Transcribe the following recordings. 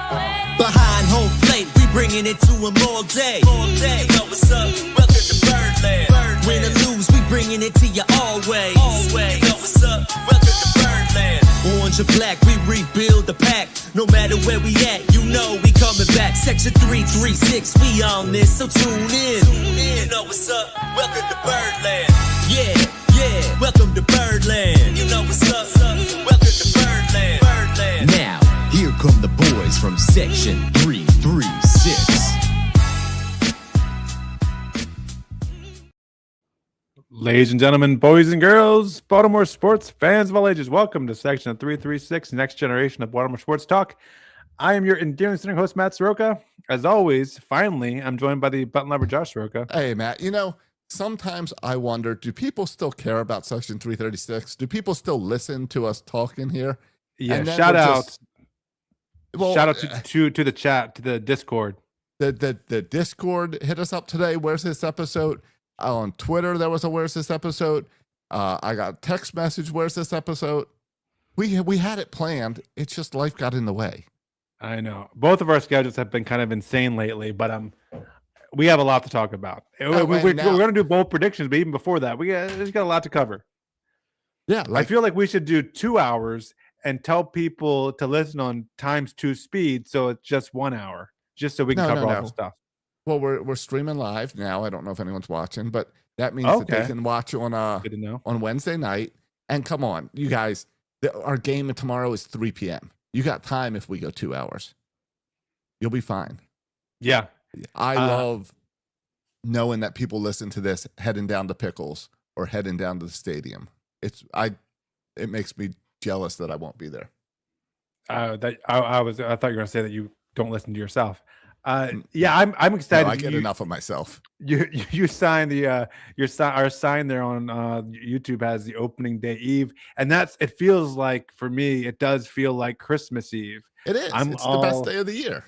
Behind home plate, we bringing it to them all day. You know what's up? Welcome to Birdland. Win or lose, we bringing it to you always. You know what's up? Welcome to Birdland. Orange or black, we rebuild the pack. No matter where we at, you know we coming back. Section 336, we on this, so tune in. You know what's up? Welcome to Birdland. Yeah, welcome to Birdland. You know what's up? Welcome to Birdland. Now, here come the boys from Section 336. Ladies and gentlemen, boys and girls, Baltimore sports fans of all ages, welcome to Section 336, next generation of Baltimore sports talk. I am your endearing sitting host, Matt Soroka. As always, finally, I'm joined by the button lover, Josh Soroka. Hey, Matt, sometimes I wonder, do people still care about Section 336? Do people still listen to us talking here? Yeah, shout out to the chat, to the Discord. The Discord hit us up today. Where's this episode? On Twitter, there was a where's this episode? I got a text message, where's this episode? We had it planned. It's just life got in the way. I know. Both of our schedules have been kind of insane lately, but we have a lot to talk about. We're going to do bold predictions, but even before that, we got a lot to cover. Yeah, I feel like we should do 2 hours and tell people to listen on ×2 speed, so it's just 1 hour, just so we can cover all the stuff. Well, we're streaming live now. I don't know if anyone's watching, but that means that they can watch on Wednesday night. And come on, you guys, our game tomorrow is 3 p.m. You got time if we go 2 hours. You'll be fine. Yeah. I love knowing that people listen to this heading down to Pickles or heading down to the stadium. It makes me jealous that I won't be there. I thought you were going to say that you don't listen to yourself. Yeah, I'm excited. No, I get enough of myself. You signed our sign there on YouTube has the opening day eve, and it feels like, for me, it does feel like Christmas Eve. It is. It's the best day of the year.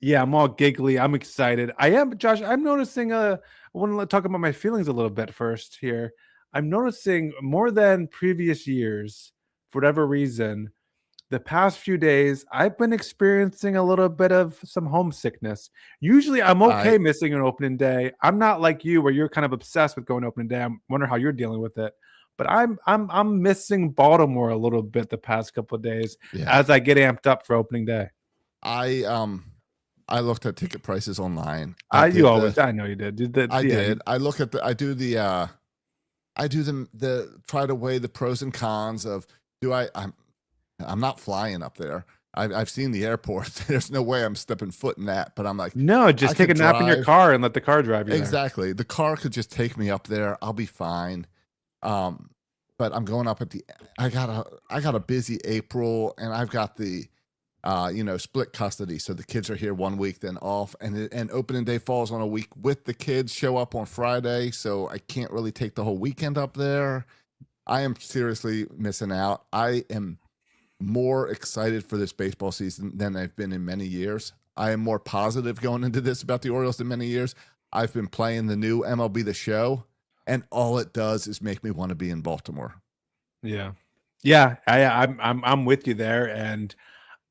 Yeah, I'm all giggly. I'm excited. I am, Josh. I'm noticing. I want to talk about my feelings a little bit first here. I'm noticing more than previous years, for whatever reason. The past few days, I've been experiencing a little bit of some homesickness. Usually, I'm okay missing an opening day. I'm not like you, where you're kind of obsessed with going to opening day. I wonder how you're dealing with it. But I'm missing Baltimore a little bit the past couple of days as I get amped up for opening day. I looked at ticket prices online. I know you did. I did. I look at I do the try to weigh the pros and cons of I'm not flying up there. I've seen the airport. There's no way I'm stepping foot in that. But I'm like, no, just take a nap in your car and let the car drive you. Exactly. The car could just take me up there. I'll be fine. But I'm going up at I got a busy April, and I've got the split custody. So the kids are here 1 week, then off, and opening day falls on a week with the kids show up on Friday. So I can't really take the whole weekend up there. I am seriously missing out. I am more excited for this baseball season than I've been in many years. I am more positive going into this about the Orioles than many years. I've been playing the new MLB The Show, and all it does is make me want to be in Baltimore. Yeah. I'm with you there, and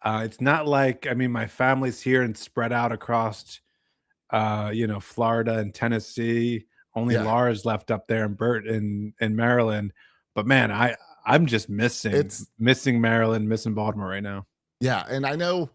it's not like, my family's here and spread out across, Florida and Tennessee. Only Lars left up there, and Bert in Maryland. But man, I'm just missing Maryland, missing Baltimore right now. Yeah, and I know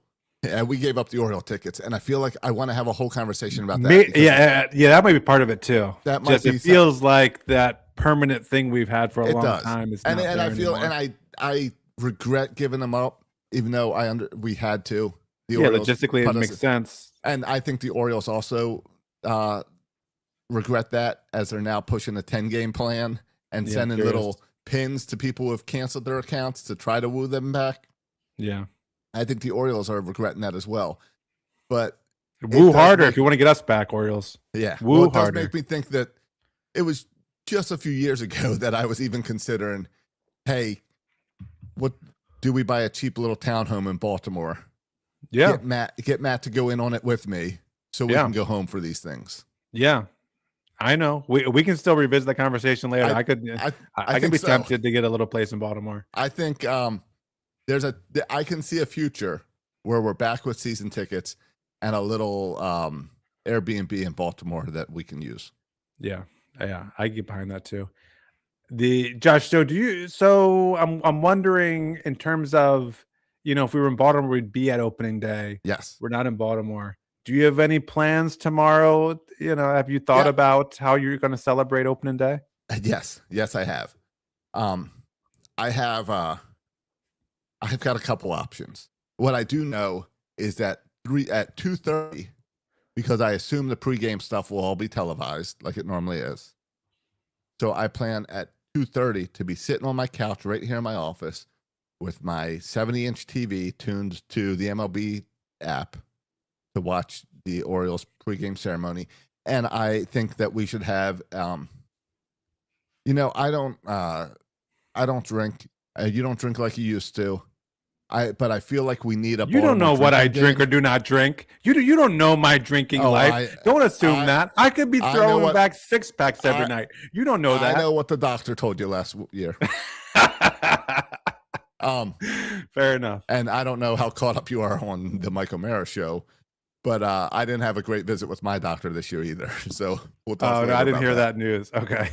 we gave up the Oriole tickets, and I feel like I want to have a whole conversation about that. Yeah, that might be part of it too. That might be. It feels like that permanent thing we've had for a long time. And I feel, and I regret giving them up, even though we had to. The Orioles logistically it makes sense. And I think the Orioles also regret that, as they're now pushing a 10-game plan and sending little pins to people who have canceled their accounts to try to woo them back. Yeah. I think the Orioles are regretting that as well. But woo harder if you want to get us back, Orioles. Yeah. Woo harder. It does make me think that it was just a few years ago that I was even considering, hey, what do we buy a cheap little townhome in Baltimore? Yeah. Get Matt to go in on it with me so we can go home for these things. Yeah. I know. We can still revisit the conversation later. I could be tempted to get a little place in Baltimore. I think I can see a future where we're back with season tickets and a little Airbnb in Baltimore that we can use. Yeah, I get behind that too. Josh, so I'm wondering in terms of, if we were in Baltimore, we'd be at opening day. Yes. We're not in Baltimore. Do you have any plans tomorrow? Have you thought Yeah. about how you're going to celebrate opening day? Yes, I have. I've got a couple options. What I do know is that at 2:30, because I assume the pregame stuff will all be televised like it normally is. So I plan at 2:30 to be sitting on my couch right here in my office with my 70-inch TV tuned to the MLB app to watch the Orioles pregame ceremony. And I think that we should have, I don't drink. You don't drink like you used to. But I feel like we need a. You don't know what I drink game. or do not drink. You don't know my drinking life. Don't assume that. I could be throwing back 6-packs every night. You don't know that. I know what the doctor told you last year. Fair enough. And I don't know how caught up you are on the Mike O'Mara show, but I didn't have a great visit with my doctor this year either. So we'll talk. Oh no, I didn't hear that news. Okay.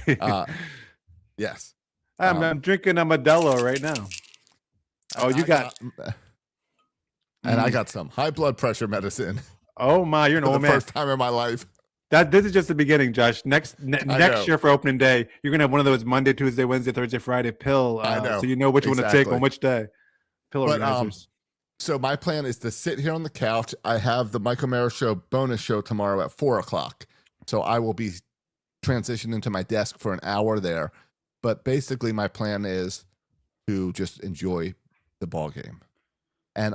Yes. I'm drinking a Modelo right now. Oh, you got. And I got some high blood pressure medicine. Oh my, you're an old man. First time in my life. This is just the beginning, Josh. Next year for opening day, you're gonna have one of those Monday, Tuesday, Wednesday, Thursday, Friday pill. I know. So you know which one to take on which day. Pill organizers. So my plan is to sit here on the couch. I have the Mike O'Mara show bonus show tomorrow at 4:00. So I will be transitioned into my desk for an hour there. But basically, my plan is to just enjoy the ball game. And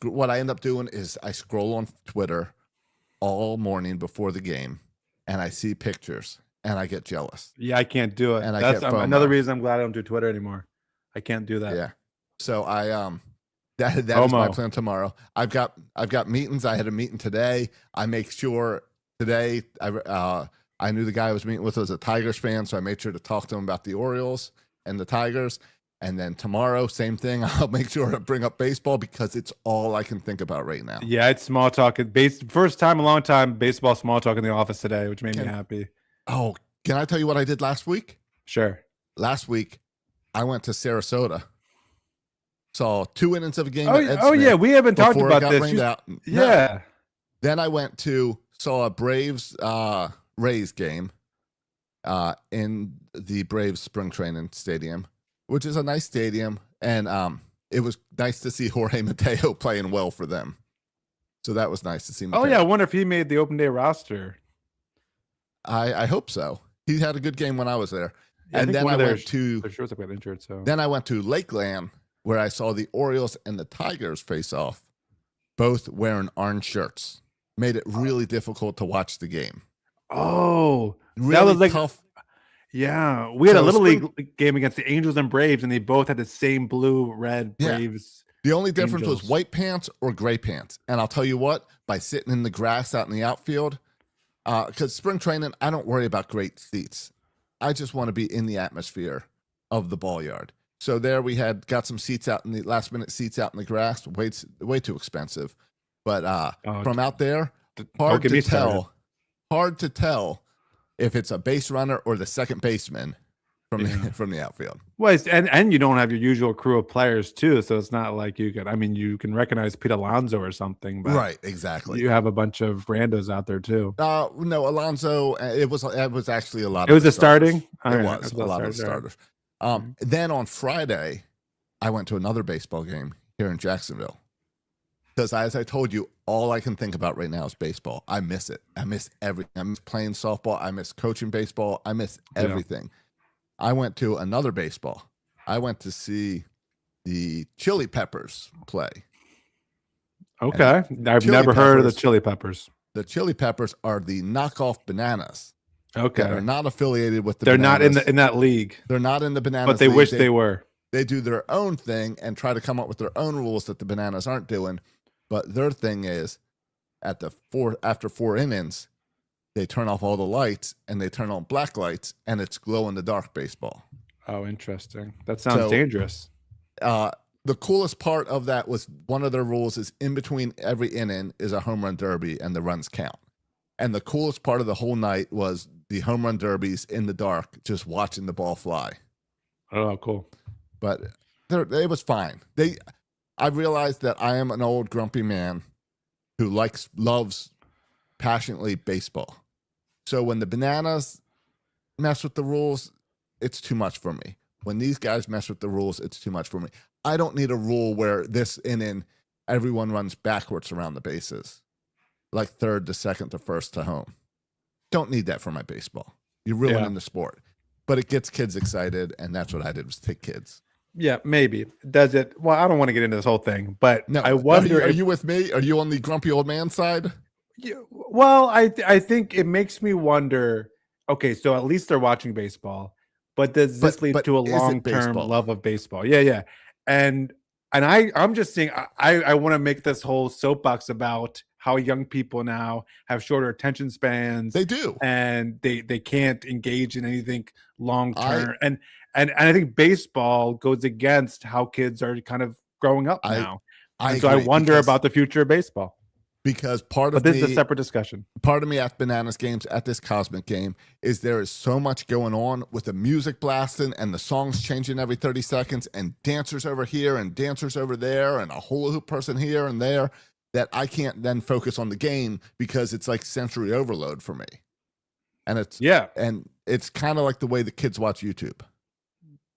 what I end up doing is I scroll on Twitter all morning before the game, and I see pictures, and I get jealous. Yeah, I can't do it. And that's another reason I'm glad I don't do Twitter anymore. I can't do that. Yeah. So that is my plan tomorrow. I've got meetings. I had a meeting today. I make sure today I knew the guy I was meeting with was a Tigers fan, so I made sure to talk to him about the Orioles and the Tigers. And then tomorrow, same thing. I'll make sure to bring up baseball because it's all I can think about right now. Yeah, it's small talk. First time, a long time, baseball small talk in the office today, which made me happy. Oh, can I tell you what I did last week? Sure. Last week, I went to Sarasota. Saw 2 innings of a game. Yeah, we haven't talked about this. Yeah. No. Then I saw a Braves Rays game in the Braves spring training stadium, which is a nice stadium. And it was nice to see Jorge Mateo playing well for them. So that was nice to see Mateo. Oh, yeah. I wonder if he made the open day roster. I hope so. He had a good game when I was there. Yeah, and then I went to injured, so. Then I went to Lakeland, where I saw the Orioles and the Tigers face off, both wearing orange shirts. Made it really difficult to watch the game. Oh, really that was like tough. Yeah, we had a little league game against the Angels and Braves, and they both had the same blue-red Braves. The only difference Angels. was white pants or gray pants. And I'll tell you what, by sitting in the grass out in the outfield, because spring training, I don't worry about great seats. I just want to be in the atmosphere of the ball yard. So there we got some seats out in the last-minute seats out in the grass, way too expensive. But from out there, hard to tell if it's a base runner or the second baseman from the outfield. Well, and you don't have your usual crew of players too, so it's not like you can recognize Pete Alonso or something, but right, exactly. You have a bunch of randos out there too. No, Alonso. It was actually a lot. It was a starting. It was a lot of starters. Then on Friday, I went to another baseball game here in Jacksonville. Because as I told you, all I can think about right now is baseball. I miss it. I miss everything. I miss playing softball. I miss coaching baseball. I miss everything. I went to another baseball. I went to see the Chili Peppers play. Okay. I've never heard of the Chili Peppers. The Chili Peppers are the knockoff Bananas. Okay. They're not affiliated with the They're Bananas. not in that league. They're not in the Bananas But they league. wish they were. They do their own thing and try to come up with their own rules that the Bananas aren't doing. But their thing is, after 4 innings, they turn off all the lights and they turn on black lights, and it's glow in the dark baseball. Oh, interesting. That sounds dangerous. the coolest part of that was one of their rules is in between every inning is a home run derby and the runs count. And the coolest part of the whole night was the home run derbies in the dark, just watching the ball fly. Oh, cool. But it was fine. I realized that I am an old grumpy man who loves passionately baseball. So when the Bananas mess with the rules, it's too much for me. When these guys mess with the rules, it's too much for me. I don't need a rule where this inning everyone runs backwards around the bases, like third to second to first to home. Don't need that for my baseball. You're ruining the sport. But it gets kids excited, and that's what I did was take kids. Yeah, maybe. Does it? Well, I don't want to get into this whole thing, but No, I wonder. Are you with me? Are you on the grumpy old man side? Yeah, well, I think it makes me wonder. Okay, so at least they're watching baseball, but does this lead to a long-term love of baseball? Yeah. And I'm just saying I want to make this whole soapbox about how young people now have shorter attention spans. They do, and they can't engage in anything long term. And I think baseball goes against how kids are kind of growing up now. So I wonder about the future of baseball. Because part of this is a separate discussion. Part of me at Bananas games, at this Cosmic game, is there is so much going on with the music blasting and the songs changing every 30 seconds and dancers over here and dancers over there and a hula hoop person here and there that I can't then focus on the game because it's like sensory overload for me. And it's kind of like the way the kids watch YouTube.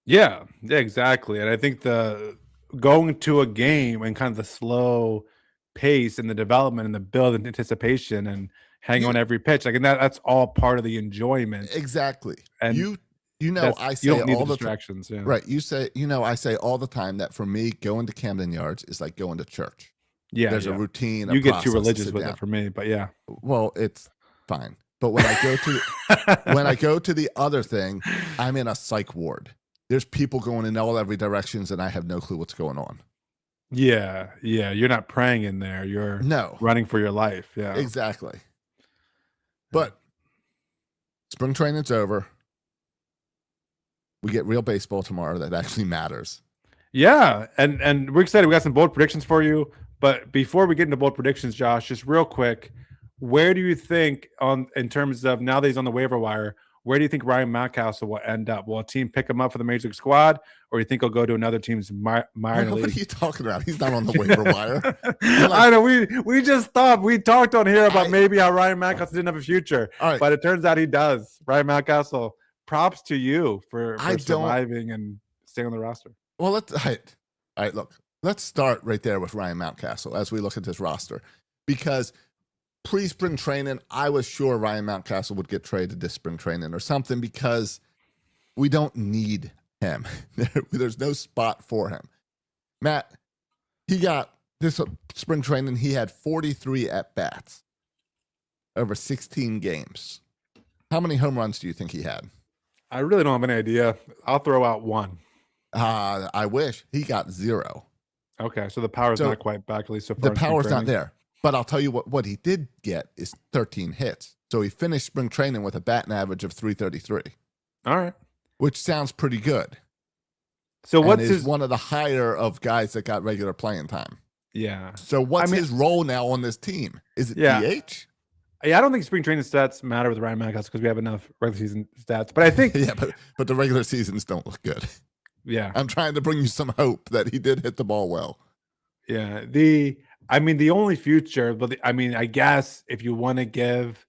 Yeah, exactly. And I think the going to a game and kind of the slow pace and the development and the build and anticipation and hang on every pitch, like, and that's all part of the enjoyment. Exactly. And I say you don't need all the the distractions. Yeah. Right. I say all the time that for me, going to Camden Yards is like going to church. Yeah. There's a routine. You get too religious with it for me, but yeah. Well, it's fine. But when I go to the other thing, I'm in a psych ward. There's people going in every directions and I have no clue what's going on. Yeah. You're not praying in there. You're running for your life. Yeah, exactly. But spring training's over. We get real baseball tomorrow that actually matters. Yeah, and we're excited. We got some bold predictions for you. But before we get into bold predictions, Josh, just real quick, where do you think in terms of now that he's on the waiver wire, where do you think Ryan Mountcastle will end up? Will a team pick him up for the Major League squad, or do you think he'll go to another team's minor league? What are you talking about? He's not on the waiver wire. I know. We just thought we talked on here about maybe how Ryan Mountcastle didn't have a future, but it turns out he does. Ryan Mountcastle, props to you for surviving and staying on the roster. Well, all right. Look, let's start right there with Ryan Mountcastle as we look at this roster, because pre-spring training, I was sure Ryan Mountcastle would get traded this spring training or something because we don't need him. There's no spot for him. Matt, he got this spring training, he had 43 at-bats over 16 games. How many home runs do you think he had? I really don't have any idea. I'll throw out one. I wish. He got 0. Okay, so the power's not quite back, at least so far. The power's not there. But I'll tell you what he did get is 13 hits. So he finished spring training with a batting average of 333. All right. Which sounds pretty good. So what's one of the higher of guys that got regular playing time. Yeah. So what's his role now on this team? Is it DH? Yeah, I don't think spring training stats matter with Ryan Mountcastle because we have enough regular season stats. But I think but the regular seasons don't look good. Yeah. I'm trying to bring you some hope that he did hit the ball well. Yeah. The only future, but I guess if you want to give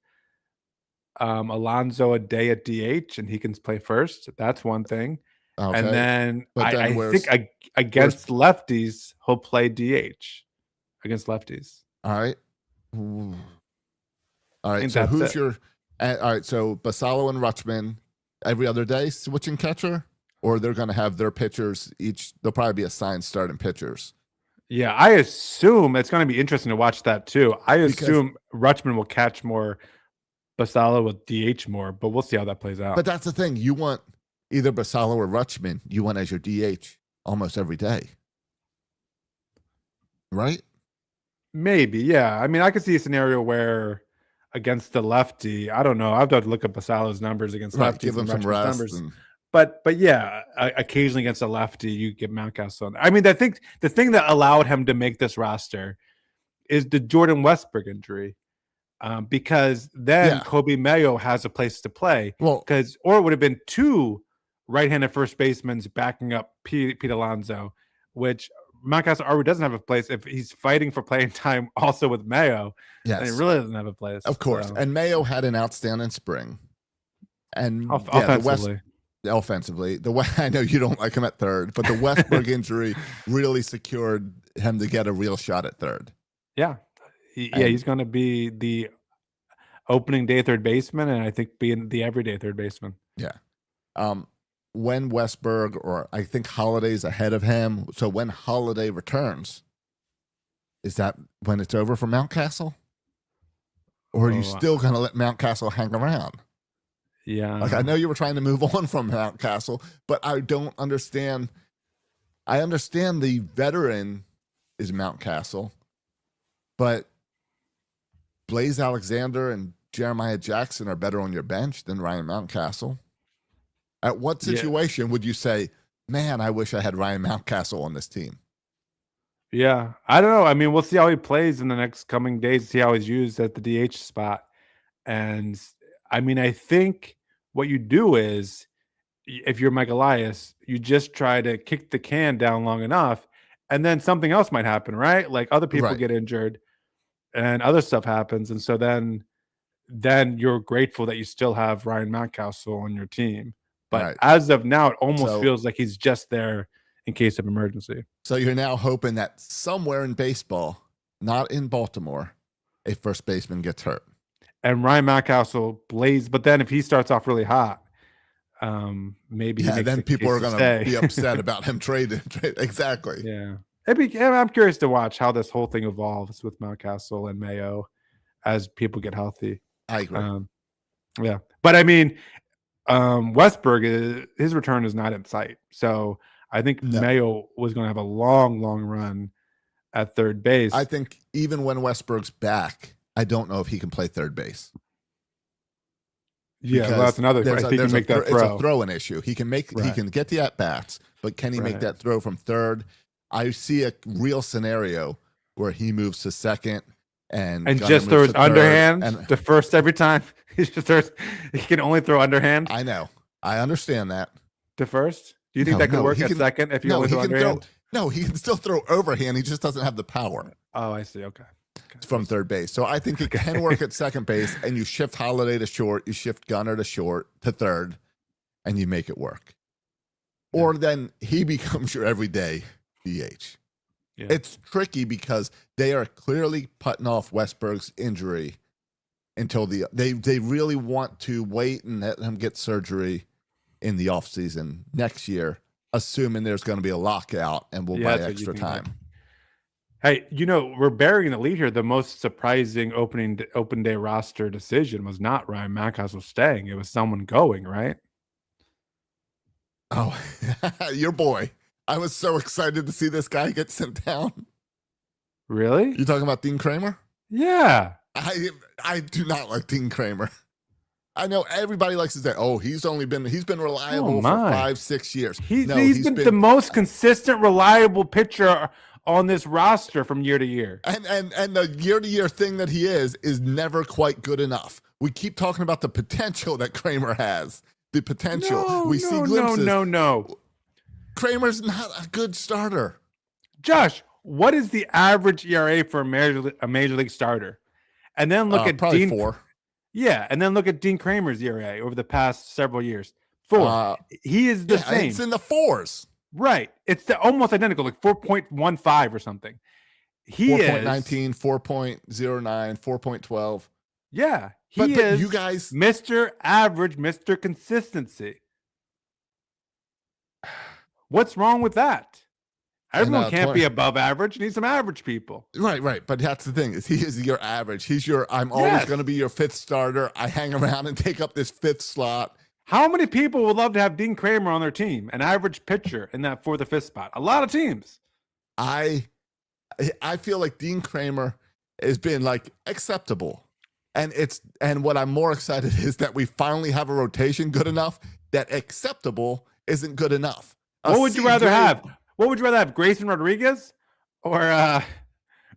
Alonso a day at DH and he can play first, that's one thing. Okay. And then I think against lefties, he'll play DH against lefties. All right. Ooh. All right. So who's all right. So Basallo and Rutschman every other day switching catcher, or they're going to have their pitchers each. They'll probably be assigned starting pitchers. Yeah, I assume it's going to be interesting to watch that too. I assume Rutschman will catch more, Basallo will DH more, but we'll see how that plays out. But that's the thing. You want either Basallo or Rutschman, you want as your DH almost every day. Right? Maybe, yeah. I could see a scenario where against the lefty, I don't know. I've got to look up Basallo's numbers against lefties. Give him some rest. But yeah, occasionally against a lefty, you get Mountcastle. I mean, I think the thing that allowed him to make this roster is the Jordan Westbrook injury, because then Yeah. Kobe Mayo has a place to play. Well, Or it would have been two right-handed first basemen backing up Pete Alonso, which Mountcastle already doesn't have a place. If he's fighting for playing time also with Mayo, then he yes, really doesn't have a place. of course. So, And Mayo had an outstanding spring. And offensively. Offensively, I know you don't like him at third, but the Westbrook injury really secured him to get a real shot at third. Yeah. He's going to be the opening day third baseman, and I think being the everyday third baseman. Yeah. When Westberg, or I think Holiday's ahead of him, so when Holiday returns, is that when it's over for Mountcastle? Or are you still going to let Mountcastle hang around? Yeah. Like, I know you were trying to move on from Mountcastle, but I don't understand. I understand the veteran is Mountcastle, but Blaze Alexander and Jeremiah Jackson are better on your bench than Ryan Mountcastle. At what situation would you say, man, I wish I had Ryan Mountcastle on this team? Yeah. I don't know. I mean, we'll see how he plays in the next coming days, see how he's used at the DH spot. And I mean, I think what you do is, if you're Mike Elias, you just try to kick the can down long enough, and then something else might happen, right? Like other people get injured and other stuff happens. And so then you're grateful that you still have Ryan Mountcastle on your team. But as of now, it almost feels like he's just there in case of emergency. So you're now hoping that somewhere in baseball, not in Baltimore, a first baseman gets hurt. And Ryan Mountcastle blazed, but then if he starts off really hot, maybe then people are going to be upset about him trading. Exactly. Yeah. I'm curious to watch how this whole thing evolves with Mountcastle and Mayo as people get healthy. I agree. Yeah. But I mean, Westberg, his return is not in sight. So I think Mayo was going to have a long, long run at third base. I think even when Westberg's back, I don't know if he can play third base. Yeah, well, that's another thing. I think he can make that throw. It's a throw-in issue. He can he can get the at-bats, but can he make that throw from third? I see a real scenario where he moves to second and just throws underhand to first every time. He can only throw underhand. I know. I understand that. To first? Do you think that could work at second if you only throw underhand? He can still throw overhand. He just doesn't have the power. Oh, I see. Okay. From third base. So I think it can work at second base, and you shift Holiday to short, you shift Gunnar to third, and you make it work. Yeah. Or then he becomes your everyday DH. Yeah. It's tricky because they are clearly putting off Westberg's injury until they really want to wait and let him get surgery in the offseason next year, assuming there's going to be a lockout and we'll buy extra time. Hey, we're burying the lead here. The most surprising open day roster decision was not Ryan Mountcastle staying. It was someone going, right? Oh, your boy. I was so excited to see this guy get sent down. Really? You talking about Dean Kramer? Yeah. I do not like Dean Kramer. I know everybody likes to say, he's been reliable for 5-6 years. He's been the most consistent, reliable pitcher on this roster from year to year. And the year-to-year thing that he is never quite good enough. We keep talking about the potential that Kramer has. The potential. We see glimpses. No. Kramer's not a good starter. Josh, what is the average ERA for a major league starter? And then look at probably 4. Yeah, and then look at Dean Kramer's ERA over the past several years. 4. He is the same. It's in the 4s. Right. It's almost identical, like 4.15 or something. He 4.19, 4.09, 4.12. Yeah. But is you guys, Mr. Average, Mr. Consistency. What's wrong with that? Everyone can't be above average. You need some average people. Right. But that's the thing, is he is your average. He's I'm always going to be your 5th starter. I hang around and take up this 5th slot. How many people would love to have Dean Kramer on their team, an average pitcher in that 4th or 5th spot? A lot of teams. I feel like Dean Kramer has been like acceptable. And what I'm more excited is that we finally have a rotation good enough that acceptable isn't good enough. What would you rather have? What would you rather have, Grayson Rodriguez or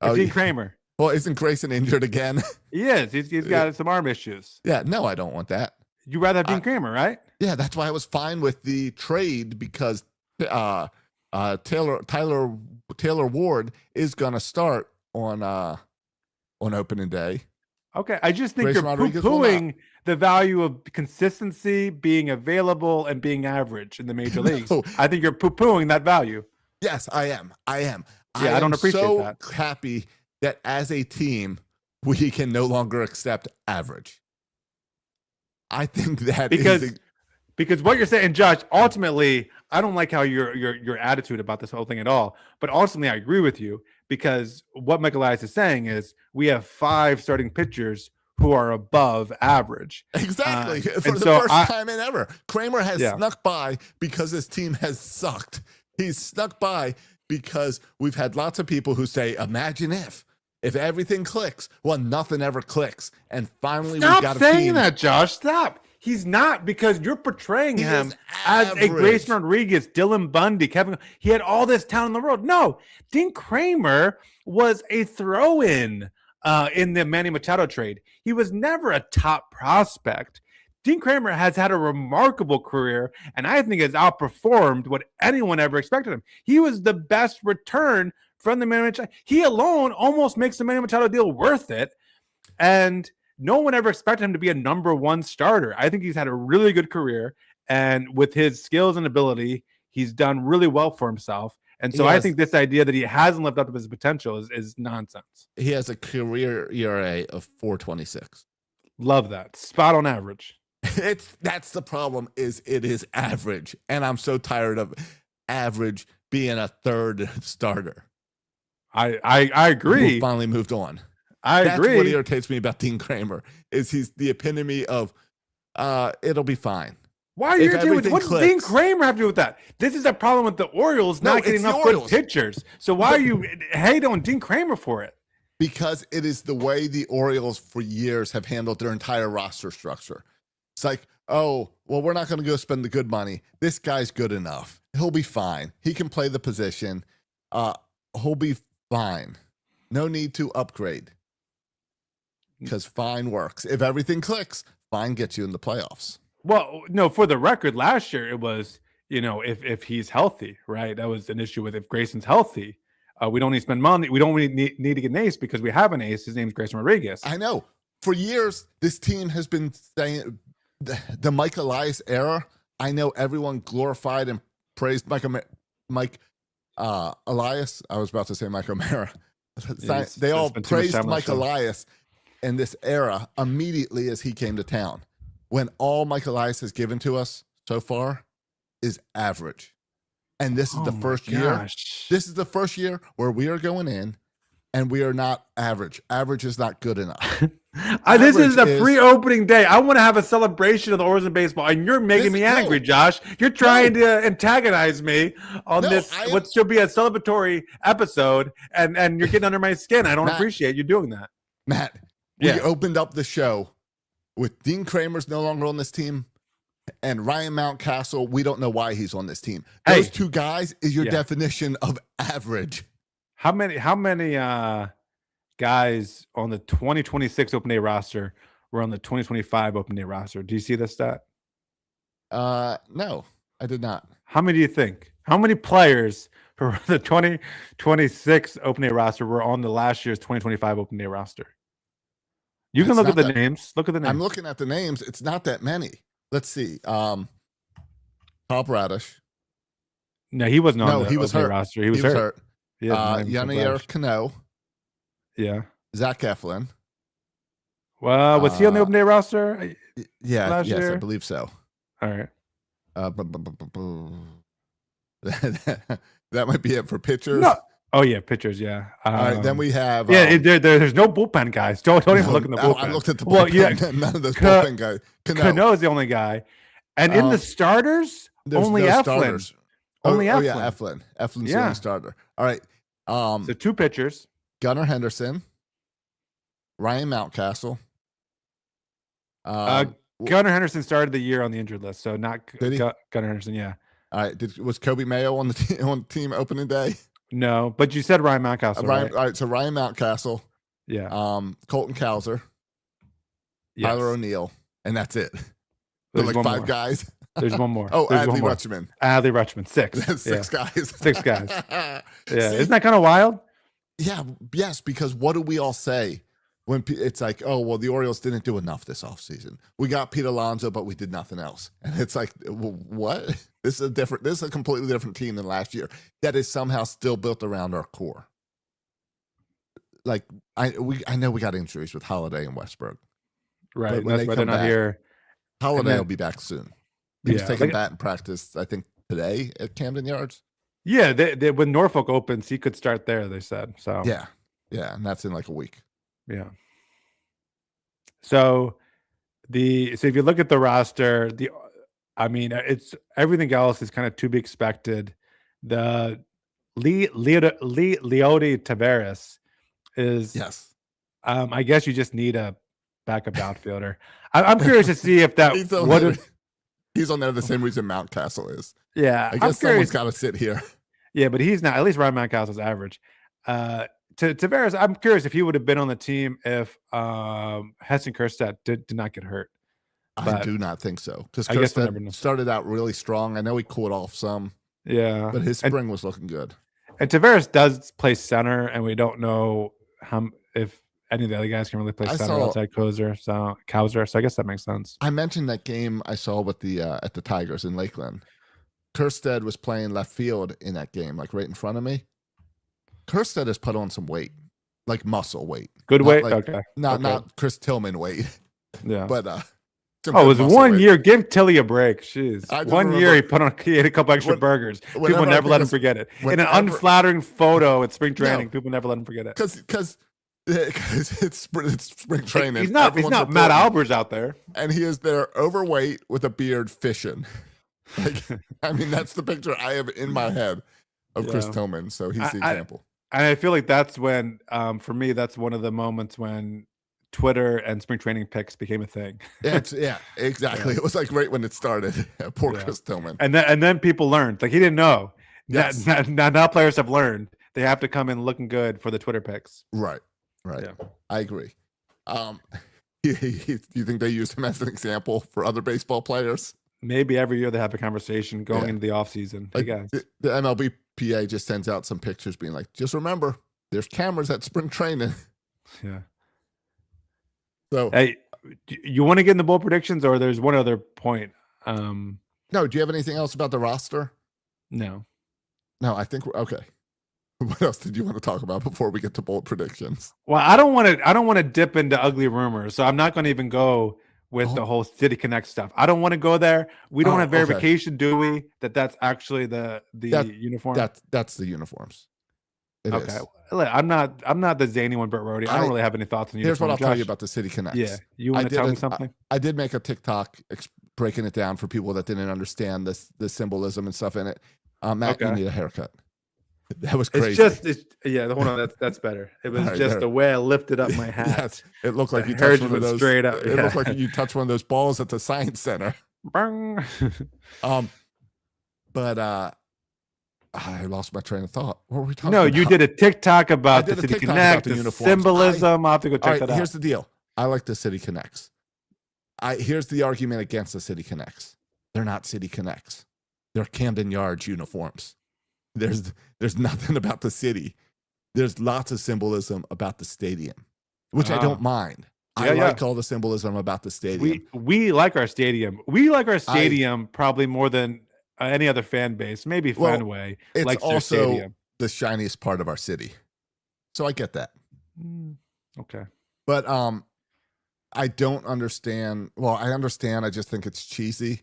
Dean Kramer? Well, isn't Grayson injured again? He is. He's got some arm issues. Yeah, no, I don't want that. You rather have Dean Kramer, right? Yeah, that's why I was fine with the trade, because Taylor Ward is gonna start on opening day. Okay, I just think Grayson you're Rodriguez poo-pooing the value of consistency, being available, and being average in the major leagues. I think you're poo-pooing that value. Yes, I am. Yeah, I don't appreciate that. I'm so happy that as a team we can no longer accept average. I think that because what you're saying, Josh, ultimately, I don't like how your attitude about this whole thing at all. But ultimately, I agree with you, because what Michael Elias is saying is we have 5 starting pitchers who are above average. Exactly. For the first time in ever. Kramer has snuck by because his team has sucked. He's snuck by because we've had lots of people who say, imagine if everything clicks. Well, nothing ever clicks. And finally, we've got a team. Stop saying that, Josh. Stop. He's not, because you're portraying him as a Grayson Rodriguez, Dylan Bundy, Kevin. He had all this talent in the world. No, Dean Kramer was a throw-in in the Manny Machado trade. He was never a top prospect. Dean Kramer has had a remarkable career, and I think has outperformed what anyone ever expected him. He was the best return from the Manny Machado. He alone almost makes the Manny Machado deal worth it, and no one ever expected him to be a number 1 starter. I think he's had a really good career, and with his skills and ability, he's done really well for himself. And so I think this idea that he hasn't lived up to his potential is nonsense. He has a career ERA of 4.26. Love that. Spot on average. That's the problem, is it is average. And I'm so tired of average being a third starter. I agree. We finally moved on. That's agree. What irritates me about Dean Kramer is he's the epitome of it'll be fine. Why are you irritated with what does Dean Kramer have to do with that? This is a problem with the Orioles not getting enough good pitchers. So why are you hating on Dean Kramer for it? Because it is the way the Orioles for years have handled their entire roster structure. It's like, oh, well, we're not going to go spend the good money. This guy's good enough. He'll be fine. He can play the position. He'll be fine. No need to upgrade. Because fine works. If everything clicks, fine gets you in the playoffs. Well, no, for the record, last year it was, if he's healthy, right? That was an issue with if Grayson's healthy. We don't need to spend money. We don't really need to get an ace because we have an ace. His name's Grayson Rodriguez. I know. For years, this team has been saying the Mike Elias era. I know everyone glorified and praised Mike Elias. I was about to say Mike O'Mara. They all praised Mike Elias in this era immediately as he came to town, when all Mike Elias has given to us so far is average. And this is the first year. This is the first year where we are going in and we are not average. Average is not good enough. This is the pre-opening day. I want to have a celebration of the Orioles in baseball, and you're making me angry, Josh. You're trying to antagonize me on this, what should be a celebratory episode, and you're getting under my skin. I don't appreciate you doing that. Matt, we opened up the show with Dean Kramer's no longer on this team, and Ryan Mountcastle, we don't know why he's on this team. Those two guys is your definition of average. How many guys on the 2026 open day roster were on the 2025 open day roster? Do you see this stat? No, I did not. How many do you think? How many players for the 2026 open day roster were on the last year's 2025 open day roster? You can look at the names. Look at the names. I'm looking at the names. It's not that many. Let's see. Top Radish. No, he wasn't on the he was hurt. roster. He was hurt. Yeah, Yanier Cano. Yeah. Zach Eflin. Well, was he on the open day roster? Yes, I believe so. All right. That might be it for pitchers. No. Oh yeah, pitchers. Yeah. All right. Then we have. There's no bullpen guys. Don't even look in the bullpen. I looked at the bullpen. None of those bullpen guys. Cano is the only guy, and in the starters, only Eflin. Only Eflin. Oh yeah, Eflin. Eflin's the only starter. All right. So 2 pitchers: Gunnar Henderson, Ryan Mountcastle, Gunnar Henderson started the year on the injured list, so not Did he? Gunnar Henderson. Yeah. All right. Was Kobe Mayo on the on the team opening day? No, but you said Ryan Mountcastle, right? All right. So Ryan Mountcastle, Yeah. Colton Cowser, Yes. Tyler O'Neill, and that's it. There's like one 5 more. guys. There's one more. Oh, There's Adley one more. Rutschman. Adley Rutschman. 6. That's 6 guys. 6 guys. Yeah. See, Isn't that kind of wild? Yeah. Yes. Because what do we all say when it's like, oh, well, the Orioles didn't do enough this offseason. We got Pete Alonso, but we did nothing else. And it's like, well, what? This is a completely different team than last year that is somehow still built around our core. Like I know we got injuries with Holiday and Westberg. Right. That's why they're not here. Holiday will be back soon. He was taking like, bat in practice, I think, today at Camden Yards. Yeah, when Norfolk opens, he could start there, they said. So yeah, and that's in like a week. Yeah. So if you look at the roster, it's everything else is kind of to be expected. The Leody Tavares is yes. I guess you just need a backup outfielder. I'm curious to see if that he's on there the same reason Mountcastle is. Yeah, I guess someone's got to sit here. Yeah, but he's not. At least Ryan Mountcastle's average. To Tavares, I'm curious if he would have been on the team if Heston Kjerstad did not get hurt. But I do not think so, because Kjerstad started out really strong. I know he cooled off some. Yeah, but his spring was looking good. And Tavares does play center, and we don't know if any of the other guys can really play center outside Cowser. So I guess that makes sense. I mentioned that game I saw with the at the Tigers in Lakeland. Kjerstad was playing left field in that game, like right in front of me. Kjerstad has put on some weight, like muscle weight. Good weight? Like, okay. Not Chris Tillman weight. Yeah. But it was 1 year. Give Tilly a break. Jeez. 1 year he ate a couple extra burgers. People never let him forget it. In an unflattering photo at spring training, people never let him forget it. Because it's spring training. He's not Matt Albers out there. And he is there overweight with a beard fishing. Like, I mean, that's the picture I have in my head of Chris Tillman. So he's the example. And I feel like that's when, for me, that's one of the moments when Twitter and spring training picks became a thing. Yeah, exactly. Yeah. It was like right when it started. Poor Chris Tillman. And then people learned. Like, he didn't know. Yes. Now players have learned. They have to come in looking good for the Twitter picks. Right. Yeah. I agree. You think they use him as an example for other baseball players? Maybe every year they have a conversation going into the offseason. Like, hey guys. The MLBPA just sends out some pictures being like, just remember, there's cameras at spring training. Yeah. So, hey, you want to get in the bold predictions, or there's one other point? No, do you have anything else about the roster? No, I think we're okay. What else did you want to talk about before we get to bold predictions? Well, I don't want to dip into ugly rumors, so I'm not going to even go with the whole City Connect stuff. I don't want to go there. We don't have verification, do we? That's actually the uniform. That's the uniforms. It is. I'm not the zany one, Bert Rhodey. I don't really have any thoughts on uniform. Here's what I'll tell you about the City Connects. Yeah, you want to tell me something? I did make a TikTok breaking it down for people that didn't understand the symbolism and stuff in it. Matt, you need a haircut. That was crazy. Hold on, that's better. It was the way I lifted up my hat. Yes, it looked like you touched one of those straight up. It looked like you touched one of those balls at the science center. But I lost my train of thought. What were we talking about? No, you did a TikTok about the City Connect, the symbolism. I'll have to go check that out. Here's the deal. I like the City Connects. Here's the argument against the City Connects. They're not City Connects. They're Camden Yards uniforms. There's nothing about the city. There's lots of symbolism about the stadium, which I don't mind. I like all the symbolism about the stadium. We like our stadium. We like our stadium probably more than any other fan base. Maybe Fenway likes their stadium. The shiniest part of our city. So I get that. Okay. But I don't understand. Well, I understand. I just think it's cheesy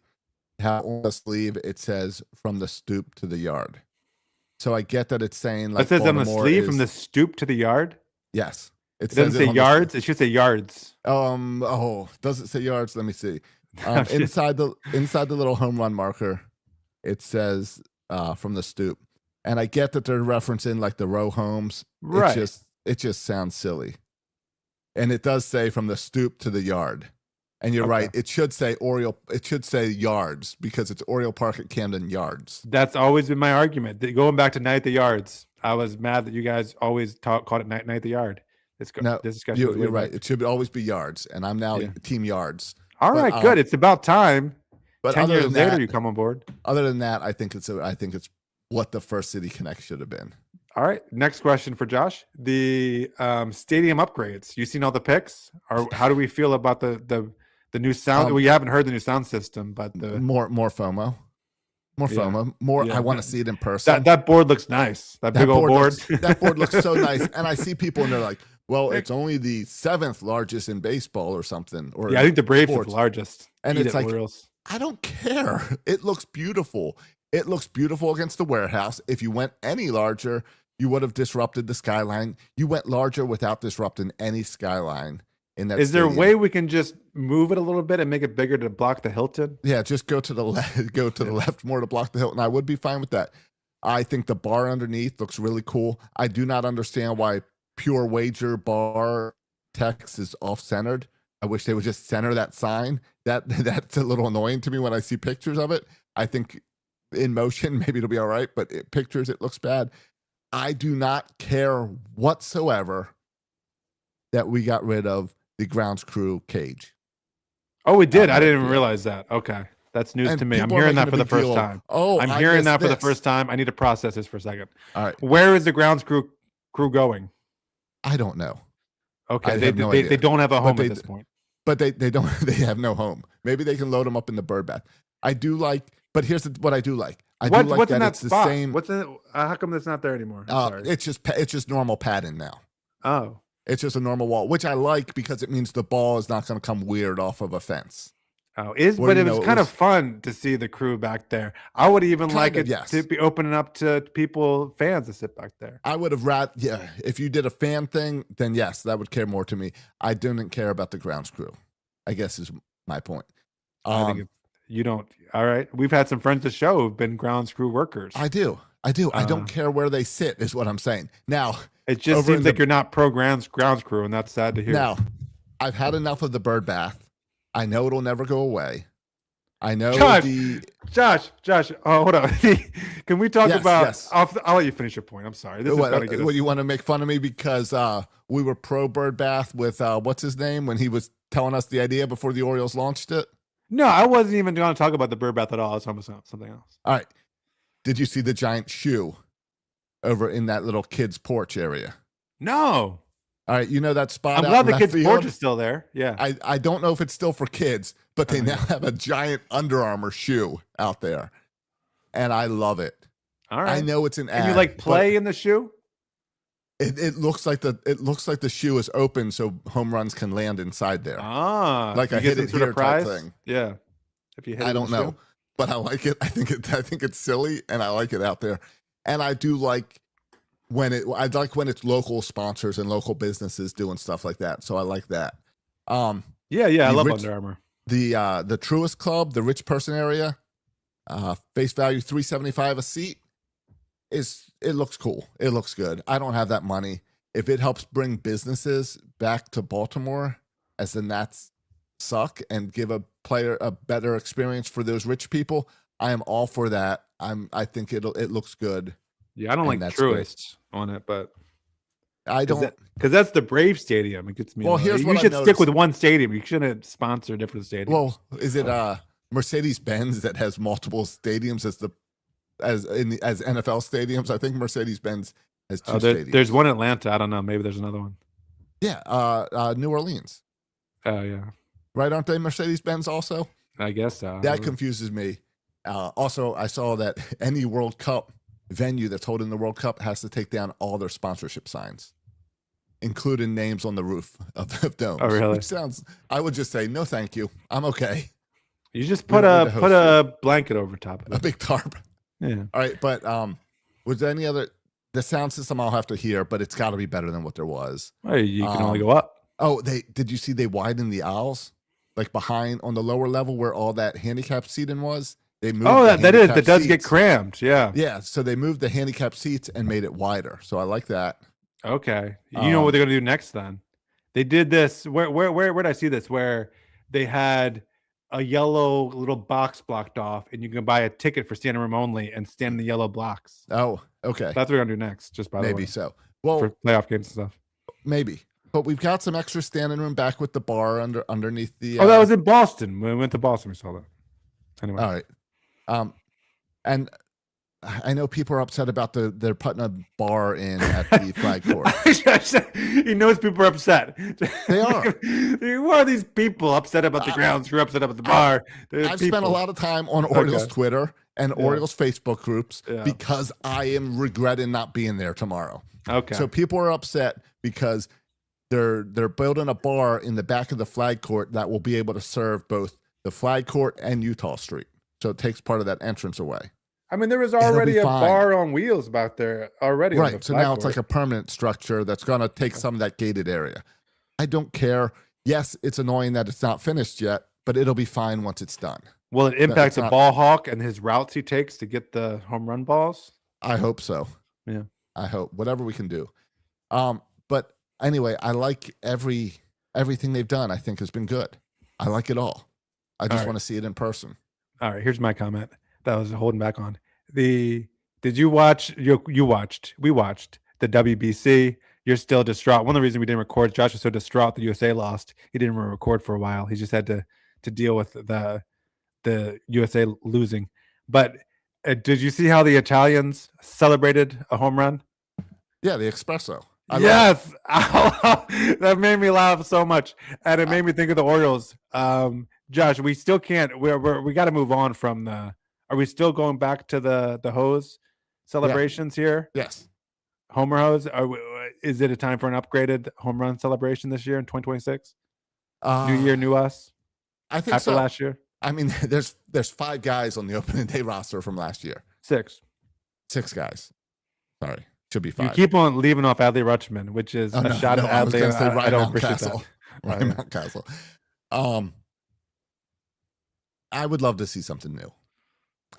how on the sleeve it says from the stoop to the yard. So I get that it's saying like it says Baltimore on the sleeve from the stoop to the yard. Yes, it doesn't say yards. It should say yards. Does it say yards? Let me see. Inside the little home run marker, it says from the stoop, and I get that they're referencing like the row homes. Right. It just sounds silly, and it does say from the stoop to the yard. And you're Okay. right. It should say Oriole. It should say Yards because it's Oriole Park at Camden Yards. That's always been my argument. Going back to Night at the Yards, I was mad that you guys always called it Night at the Yard. This discussion goes way you're right. back. It should always be Yards, and I'm now Yeah. Team Yards. All right, good. It's about time. But 10 other years than later, that, you come on board. Other than that, I think it's what the first City Connect should have been. All right. Next question for Josh. The stadium upgrades. You seen all the pics? Or how do we feel about the new sound? Well, you haven't heard the new sound system, but the more FOMO. More FOMO. More I want to see it in person. That board looks nice. That big old board. That board looks so nice. And I see people and they're like, well, it's only the 7th largest in baseball or something. Or I think the Braves are the largest. And it's like, I don't care. It looks beautiful. It looks beautiful against the warehouse. If you went any larger, you would have disrupted the skyline. You went larger without disrupting any skyline in that Is there stadium. a way we can just move it a little bit and make it bigger to block the Hilton? Yeah, just go to the left, the left more to block the Hilton. I would be fine with that. I think the bar underneath looks really cool. I do not understand why Pure Wager bar text is off-centered. I wish they would just center that sign. That's a little annoying to me when I see pictures of it. I think in motion, maybe it'll be all right, but pictures, it looks bad. I do not care whatsoever that we got rid of the grounds crew cage. Oh, we did. I didn't even realize that. Okay. That's news to me. I'm hearing that for the first time. Oh, I'm hearing that for the first time. I need to process this for a second. All right. Where is the grounds crew going? I don't know. Okay. They don't have a home at this point. But they don't. They have no home. Maybe they can load them up in the bird bath. I do like. But here's what I do like. What's in that it's spot? the same. What's in? How come it's not there anymore? It's just normal padding now. Oh. It's just a normal wall, which I like because it means the ball is not going to come weird off of a fence. Oh, but it was kind of fun to see the crew back there. I would even like it to be opening up to fans to sit back there. I would have if you did a fan thing, then yes, that would care more to me. I didn't care about the grounds crew, I guess is my point. I think you don't. All right. We've had some friends of the show who've been grounds crew workers. I do. I don't care where they sit is what I'm saying. Now, it just seems like you're not pro grounds crew, and that's sad to hear. Now, I've had enough of the bird bath. I know it'll never go away. I know Josh. Oh, hold on. Can we talk about? Yes. I'll let you finish your point. I'm sorry. What you want to make fun of me because we were pro bird bath with what's his name when he was telling us the idea before the Orioles launched it? No, I wasn't even going to talk about the bird bath at all. I was talking about something else. All right. Did you see the giant shoe over in that little kid's porch area? No. All right, you know that spot. I'm glad the kids' porch is still there. Yeah. I don't know if it's still for kids, but they now have a giant Under Armour shoe out there, and I love it. All right. I know it's an ad. Can you play in the shoe? It looks like the shoe is open so home runs can land inside there. Like a hit it here type thing. Yeah. If you hit I don't know, but I like it. I think it's silly, and I like it out there, and I do like. I like when it's local sponsors and local businesses doing stuff like that. So I like that. Yeah, I love Under Armour. The Truist Club, the rich person area, face value $375 a seat. It looks cool. It looks good. I don't have that money. If it helps bring businesses back to Baltimore, as the Nats suck, and give a player a better experience for those rich people, I am all for that. I think it looks good. Yeah, I don't like Truist on it, but I don't because that's the Brave Stadium. It gets me. Well, here's what you should stick with one stadium. You shouldn't sponsor different stadiums. Well, is it Mercedes-Benz that has multiple stadiums as NFL stadiums? I think Mercedes-Benz has two stadiums. There's one in Atlanta. I don't know. Maybe there's another one. Yeah, New Orleans. Oh yeah, right? Aren't they Mercedes-Benz also? I guess so. That confuses me. Also, I saw that any World Cup venue that's holding the World Cup has to take down all their sponsorship signs, including names on the roof of domes. Oh, really? Which I would just say, no, thank you. I'm okay. You just put a blanket over top of it. A big tarp. Yeah. All right. But was there any other, the sound system I'll have to hear, but it's got to be better than what there was. Well, you can only go up. Oh, did you see they widened the aisles? Like behind on the lower level where all that handicap seating was? They moved that does get cramped. Yeah. Yeah. So they moved the handicap seats and made it wider. So I like that. Okay. You know what they're gonna do next then? They did this. Where did I see this? Where they had a yellow little box blocked off, and you can buy a ticket for standing room only and stand in the yellow blocks. Oh, okay. That's what we're gonna do next. Just by the Maybe way, so. Well, for playoff games and stuff. maybe. But we've got some extra standing room back with the bar underneath the. Oh, that was in Boston. When we went to Boston, we saw that. Anyway, all right. And I know people are upset about they're putting a bar in at the flag court. He knows people are upset. They are. Who are these people upset about the grounds? Who are upset about the bar? I've spent a lot of time on Orioles Twitter and Orioles Facebook groups because I am regretting not being there tomorrow. Okay. So people are upset because they're building a bar in the back of the flag court that will be able to serve both the flag court and Utah Street. So it takes part of that entrance away. I mean, there was already a bar on wheels back there already. Right. So now it's like a permanent structure that's going to take some of that gated area. I don't care. Yes, it's annoying that it's not finished yet, but it'll be fine once it's done. Will it impact the ball hawk and his routes he takes to get the home run balls? I hope so. Yeah. I hope. Whatever we can do. But anyway, I like everything they've done. I think has been good. I like it all. I just want to see it in person. All right. Here's my comment that I was holding back on. Did you watch? We watched the WBC. You're still distraught. One of the reasons we didn't record, Josh was so distraught the USA lost. He didn't record for a while. He just had to deal with the USA losing. But did you see how the Italians celebrated a home run? Yeah, the espresso. Yes, that made me laugh so much, and it made me think of the Orioles. Josh, we still can't. We got to move on from the. Are we still going back to the hose celebrations here? Yes. Homer hose. Is it a time for an upgraded home run celebration this year in 2026? New year, new us. I think after last year. I mean, there's 5 guys on the opening day roster from last year. 6 guys. Sorry, should be 5. You keep on leaving off Adley Rutschman, which is a shot at Adley. I don't appreciate that. Ryan Mountcastle. I would love to see something new.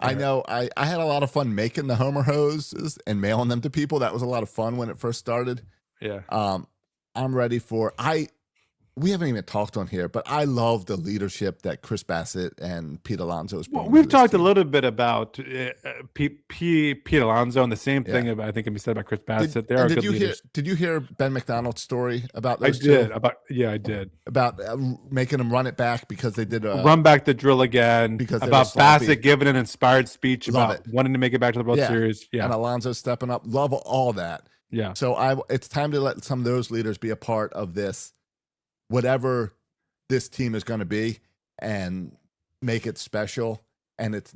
I know I had a lot of fun making the Homer hoses and mailing them to people. That was a lot of fun when it first started. Yeah. I'm ready for we haven't even talked on here, but I love the leadership that Chris Bassett and Pete Alonso has brought. We've talked a little bit about Pete Alonso, and the same thing I think can be said about Chris Bassett. Did you hear Ben McDonald's story about those two? I did. About making them run it back because they did run back the drill again. Because about Bassett giving an inspired speech about wanting to make it back to the World Series. Yeah, and Alonso stepping up. Love all that. Yeah. So it's time to let some of those leaders be a part of this. Whatever this team is going to be, and make it special. And it's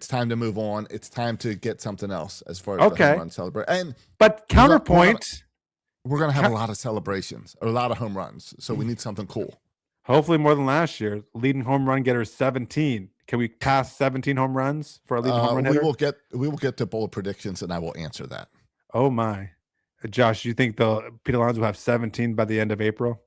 time to move on. It's time to get something else as far as the home run celebration. But counterpoint, we're going to have a lot of celebrations or a lot of home runs. So we need something cool. Hopefully more than last year. Leading home run getter 17. Can we pass 17 home runs for a leading home run hitter? We will get to bold predictions, and I will answer that. Oh my, Josh, you think Pete Alonso will have 17 by the end of April?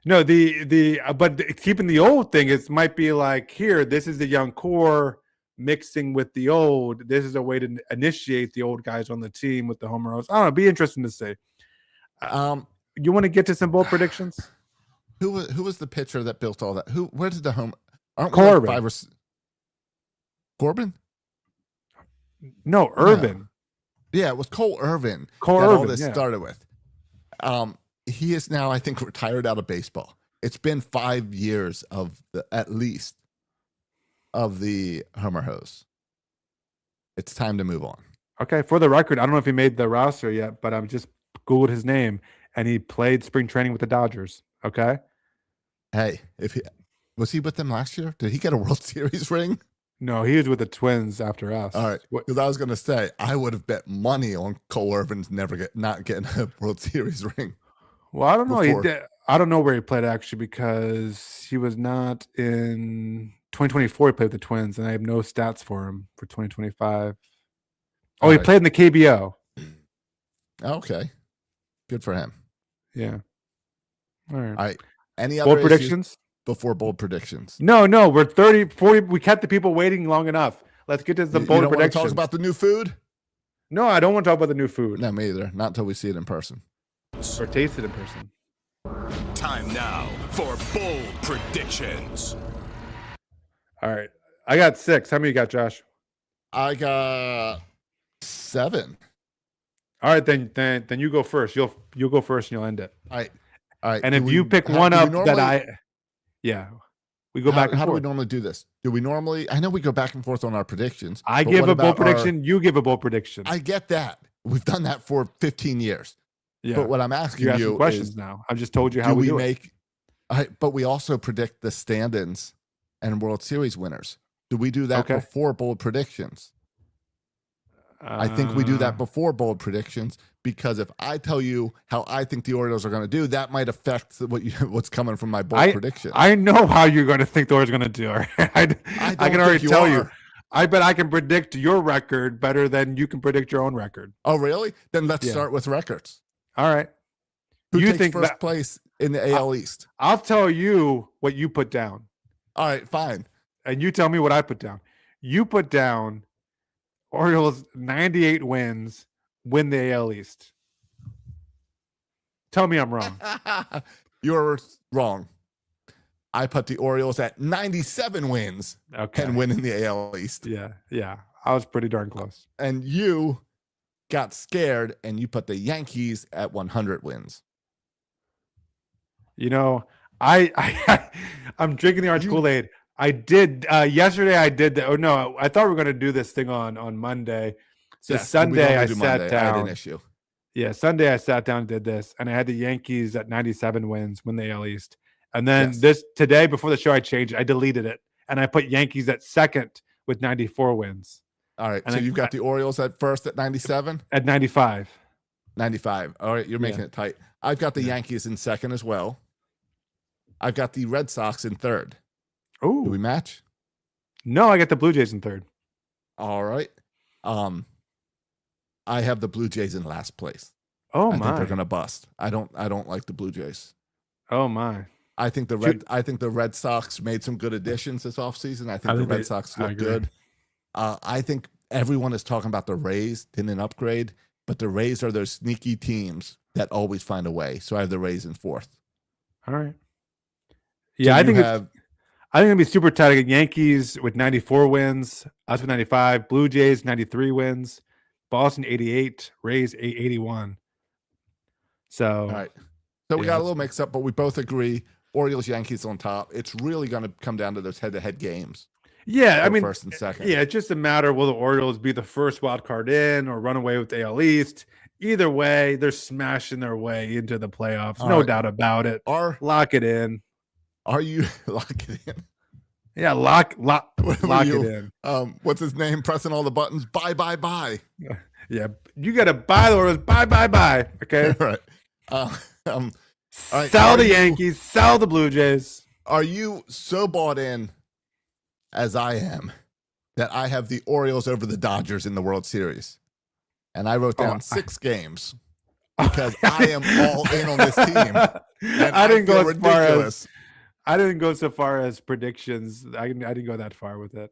No, but keeping the old thing, it might be like here. This is the young core mixing with the old. This is a way to initiate the old guys on the team with the home runs. I don't know. It'd be interesting to see. You want to get to some bold predictions? Who was the pitcher that built all that? Where did the home? Corbin. Like Corbin? No, Irvin. Yeah, it was Cole Irvin. All this started with. He is now, I think, retired out of baseball. It's been 5 years at least of the Homer hose. It's time to move on. Okay, for the record, I don't know if he made the roster yet, but I'm just Googled his name, and he played spring training with the Dodgers. Okay. Hey, was he with them last year? Did he get a World Series ring? No, he was with the Twins after us. All right, because I was going to say I would have bet money on Cole Irvin's not getting a World Series ring. Well, I don't know. I don't know where he played actually because he was not in 2024. He played with the Twins, and I have no stats for him for 2025. Oh, he played in the KBO. Okay, good for him. Yeah. All right. All right. Any other bold predictions before bold predictions? No. We're 30, 40. We kept the people waiting long enough. Let's get to the bold predictions. Want to talk about the new food? No, I don't want to talk about the new food. No, me either. Not until we see it in person. Or taste it in person. Time now for bold predictions. All right. I got 6. How many you got, Josh? I got 7. All right, then you go first. You'll go first and you'll end it. All right. All right. And Do if we- you pick how- one do we up normally- we go back and how do we forth. normally do this? Do we normally? I know we go back and forth on our predictions. I but give what a bold about our- prediction. You give a bold prediction. I get that. We've done that for 15 years. Yeah. But what I'm asking You're asking you questions is, now. I've just told you how do we we do it. make? But we also predict the stand-ins and World Series winners. Do we do that Okay. before bold predictions? I think we do that before bold predictions because if I tell you how I think the Orioles are going to do, that might affect what's coming from my bold prediction. I know how you're going to think the Orioles are going to do. I can already tell you. I bet I can predict your record better than you can predict your own record. Oh, really? Then let's start with records. All right. Who You takes think first place in the AL East? I'll tell you what you put down. All right, fine. And you tell me what I put down. You put down Orioles 98 wins, win the AL East. Tell me I'm wrong. You're wrong. I put the Orioles at 97 wins and win in the AL East. Yeah. I was pretty darn close. And you got scared and you put the Yankees at 100 wins. You know, I'm drinking the orange Kool-Aid. I did yesterday. I did that. Oh no, I thought we were going to do this thing on Monday. So Yes, Sunday I do sat Monday. down. I had an issue. Yeah, Sunday I sat down and did this, and I had the Yankees at 97 wins, win the AL East. And then today before the show, I changed it. I deleted it, and I put Yankees at second with 94 wins. All right, and so you've got the Orioles at first at 97? At 95. 95. All right, you're making it tight. I've got the Yankees in second as well. I've got the Red Sox in third. Oh, do we match? No, I got the Blue Jays in third. All right. I have the Blue Jays in last place. Oh I my! think they're gonna bust. I don't like the Blue Jays. Oh my! I think the Red Sox made some good additions this offseason. I think the Red Sox look good. I think everyone is talking about the Rays didn't upgrade, but the Rays are those sneaky teams that always find a way. So I have the Rays in fourth. All right. Yeah, I think it'll be super tight. I got Yankees with 94 wins, us with 95, Blue Jays 93 wins, Boston 88, Rays 81. So all right. So we got a little mix up, but we both agree Orioles, Yankees on top. It's really going to come down to those head-to-head games. Yeah, I mean, first and second. Yeah, it's just a matter will the Orioles be the first wild card in or run away with the AL East. Either way, they're smashing their way into the playoffs. No doubt about it. Lock it in. Are you locking in? Yeah, lock it in. What's his name? Pressing all the buttons. Bye. Yeah, you got to buy the Orioles. Bye. Okay. Right. All right. Sell the Yankees. Sell the Blue Jays. Are you so bought in as I am that I have the Orioles over the Dodgers in the World Series? And I wrote down 6 games because I am all in on this team. And I didn't go as ridiculous. I didn't go so far as predictions. I didn't go that far with it.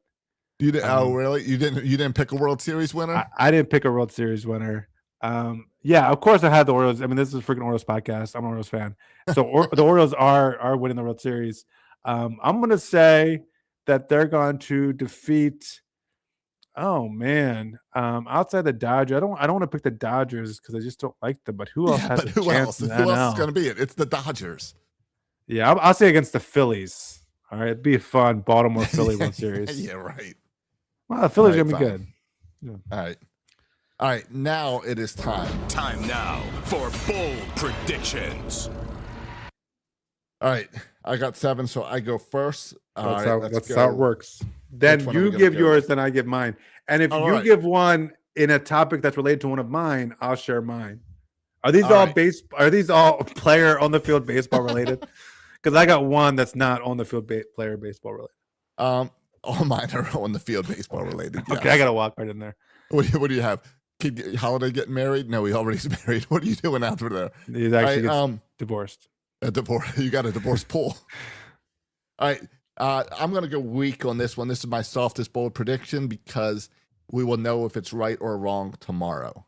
You didn't? Oh, really? You didn't pick a World Series winner? I didn't pick a World Series winner. Yeah, of course I had the Orioles. I mean, this is a freaking Orioles podcast. I'm an Orioles fan. So the Orioles are winning the World Series. I'm going to say that they're going to defeat. Oh man, outside the Dodgers, I don't want to pick the Dodgers because I just don't like them. But who else has a chance? Who else is going to be it? It's the Dodgers. Yeah, I'll say against the Phillies. All right, it'd be a fun Baltimore Philly World Series. Yeah, right. Well, the Phillies are gonna be good. Yeah. All right. Now it is time. Time now for bold predictions. All right, I got 7, so I go first. That's how it works. Then you give yours, then I give mine. And if you give one in a topic that's related to one of mine, I'll share mine. Are these Are these all player on the field baseball related? Because I got one that's not on the field player baseball related. All mine are on the field baseball related. Yes. Okay, I got to walk right in there. What do you have? Kid Holiday getting married? No, he already is married. What are you doing after there? He's actually divorced. A divorce. You got a divorce pool. All right. I'm going to go weak on this one. This is my softest bold prediction because we will know if it's right or wrong tomorrow.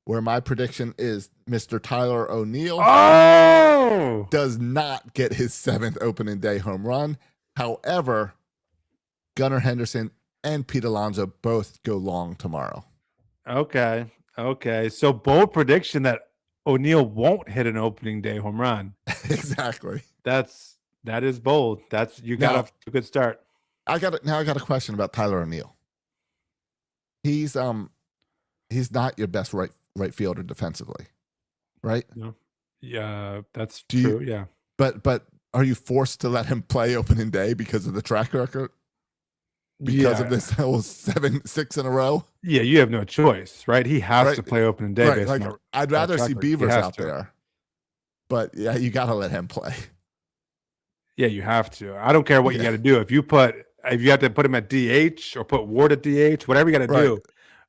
where my prediction is Mr. Tyler O'Neill Oh, does not get his 7th opening day home run. However, Gunnar Henderson and Pete Alonso both go long tomorrow. okay. So bold prediction that O'Neill won't hit an opening day home run. Exactly. That is bold. You got a good start. I got a question about Tyler O'Neill. He's not your best right fielder defensively, right? No. Yeah, that's Do true. you- Yeah. But are you forced to let him play opening day because of the track record? Because of this whole 6 in a row? Yeah, you have no choice, right? He has to play opening day. Right. Like, I'd rather see Beavers out there. But yeah, you got to let him play. Yeah, you have to. I don't care what you got to do. If you have to put him at DH or put Ward at DH, whatever you got to do,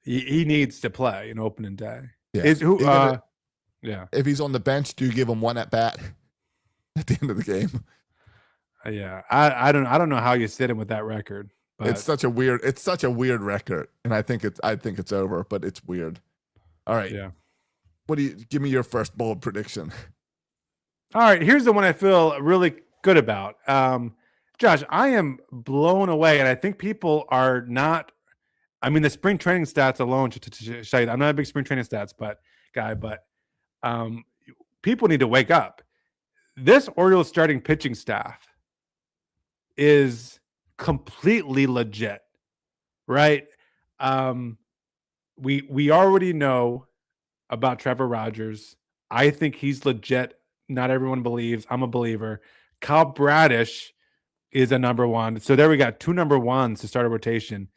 he needs to play an opening day. Yeah. Yeah. If he's on the bench, do you give him one at bat at the end of the game? Yeah. I don't know how you sit him with that record. But It's such a weird record, and I think it's over, but it's weird. All right. Yeah. Give me your first bold prediction? All right, here's the one I feel really good about. Josh, I am blown away, and I think people are not. I mean, the spring training stats alone to show you. I'm not a big spring training stats guy, but people need to wake up. This Orioles starting pitching staff is completely legit, right? We already know about Trevor Rogers. I think he's legit. Not everyone believes. I'm a believer. Kyle Bradish is a number one. So there we got 2 number ones to start a rotation.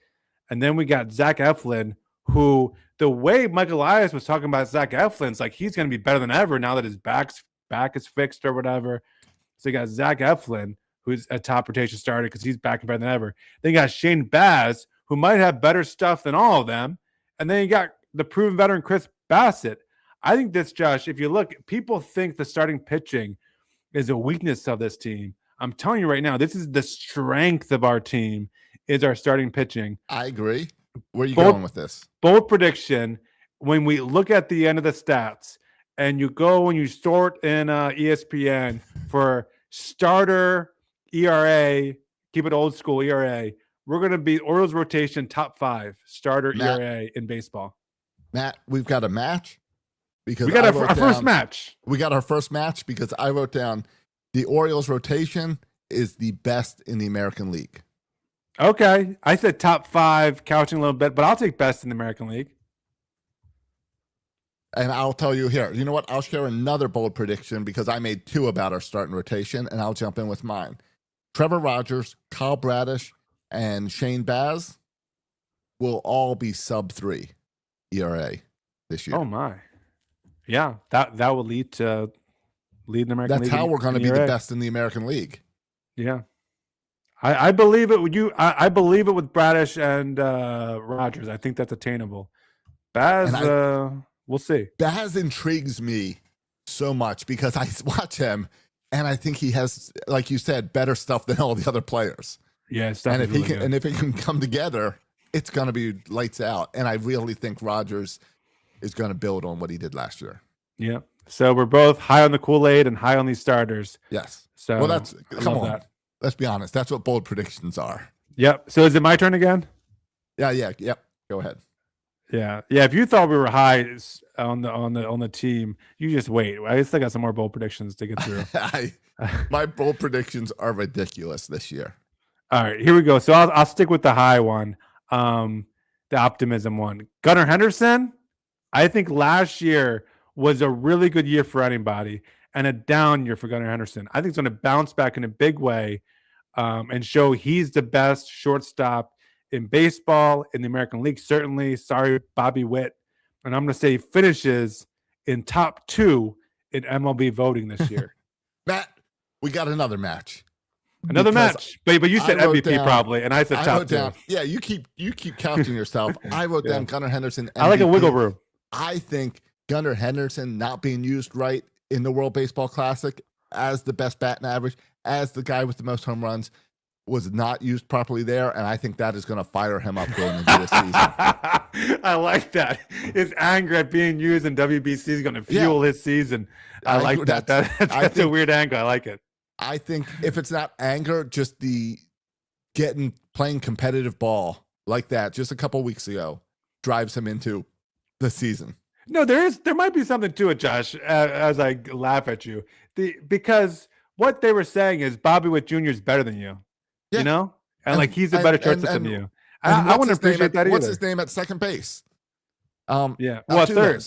And then we got Zach Eflin, who the way Michael Elias was talking about Zach Eflin's like he's going to be better than ever now that his back is fixed or whatever. So you got Zach Eflin, who's a top rotation starter because he's back better than ever. Then you got Shane Baz, who might have better stuff than all of them. And then you got the proven veteran Chris Bassett. I think this, Josh, if you look, people think the starting pitching is a weakness of this team. I'm telling you right now, this is the strength of our team is our starting pitching. I agree. Where are you going with this? Bold prediction, when we look at the end of the stats and you go and you sort in ESPN for starter ERA, keep it old school ERA, we're going to be Orioles rotation top 5 starter ERA in baseball. Matt, we've got a match. Because we got our first match. We got our first match because I wrote down the Orioles rotation is the best in the American League. Okay. I said top 5, couching a little bit, but I'll take best in the American League. And I'll tell you here, you know what? I'll share another bold prediction because I made 2 about our starting rotation, and I'll jump in with mine. Trevor Rogers, Kyle Bradish, and Shane Baz will all be sub 3 ERA this year. Oh, my. Yeah, that will lead to lead the American League. That's how we're going to be the best in the American League. Yeah, I believe it. I believe it with Bradish and Rogers. I think that's attainable. Baz, we'll see. Baz intrigues me so much because I watch him and I think he has, like you said, better stuff than all the other players. Yeah, and if it can come together, it's going to be lights out. And I really think Rogers is going to build on what he did last year. Yeah. So we're both high on the Kool-Aid and high on these starters. Yes. So well, come on. That. Let's be honest. That's what bold predictions are. Yep. So is it my turn again? Yeah. Yep. Go ahead. Yeah. If you thought we were high on the team, you just wait. I still got some more bold predictions to get through. My bold predictions are ridiculous this year. All right, here we go. So I'll stick with the high one, the optimism one. Gunnar Henderson, I think last year was a really good year for anybody and a down year for Gunnar Henderson. I think it's going to bounce back in a big way and show he's the best shortstop in baseball, in the American League, certainly. Sorry, Bobby Witt. And I'm going to say he finishes in top 2 in MLB voting this year. Matt, we got another match. Another match. But you said MVP probably, and I said top 2. Yeah, you keep couching yourself. I wrote down Gunnar Henderson MVP. I like a wiggle room. I think Gunnar Henderson not being used right in the World Baseball Classic as the best batting average, as the guy with the most home runs, was not used properly there, and I think that is going to fire him up going into this season. I like that. His anger at being used in WBC is going to fuel his season. I like that. That's a weird angle. I like it. I think if it's not anger, just the playing competitive ball like that just a couple weeks ago drives him into the season. No, there might be something to it, Josh, as I laugh at you. Because what they were saying is Bobby Witt Jr. is better than you. Yeah. You know? And like he's a better shortstop than you. I wouldn't appreciate that either. What's his name at second base? Yeah. Well, third.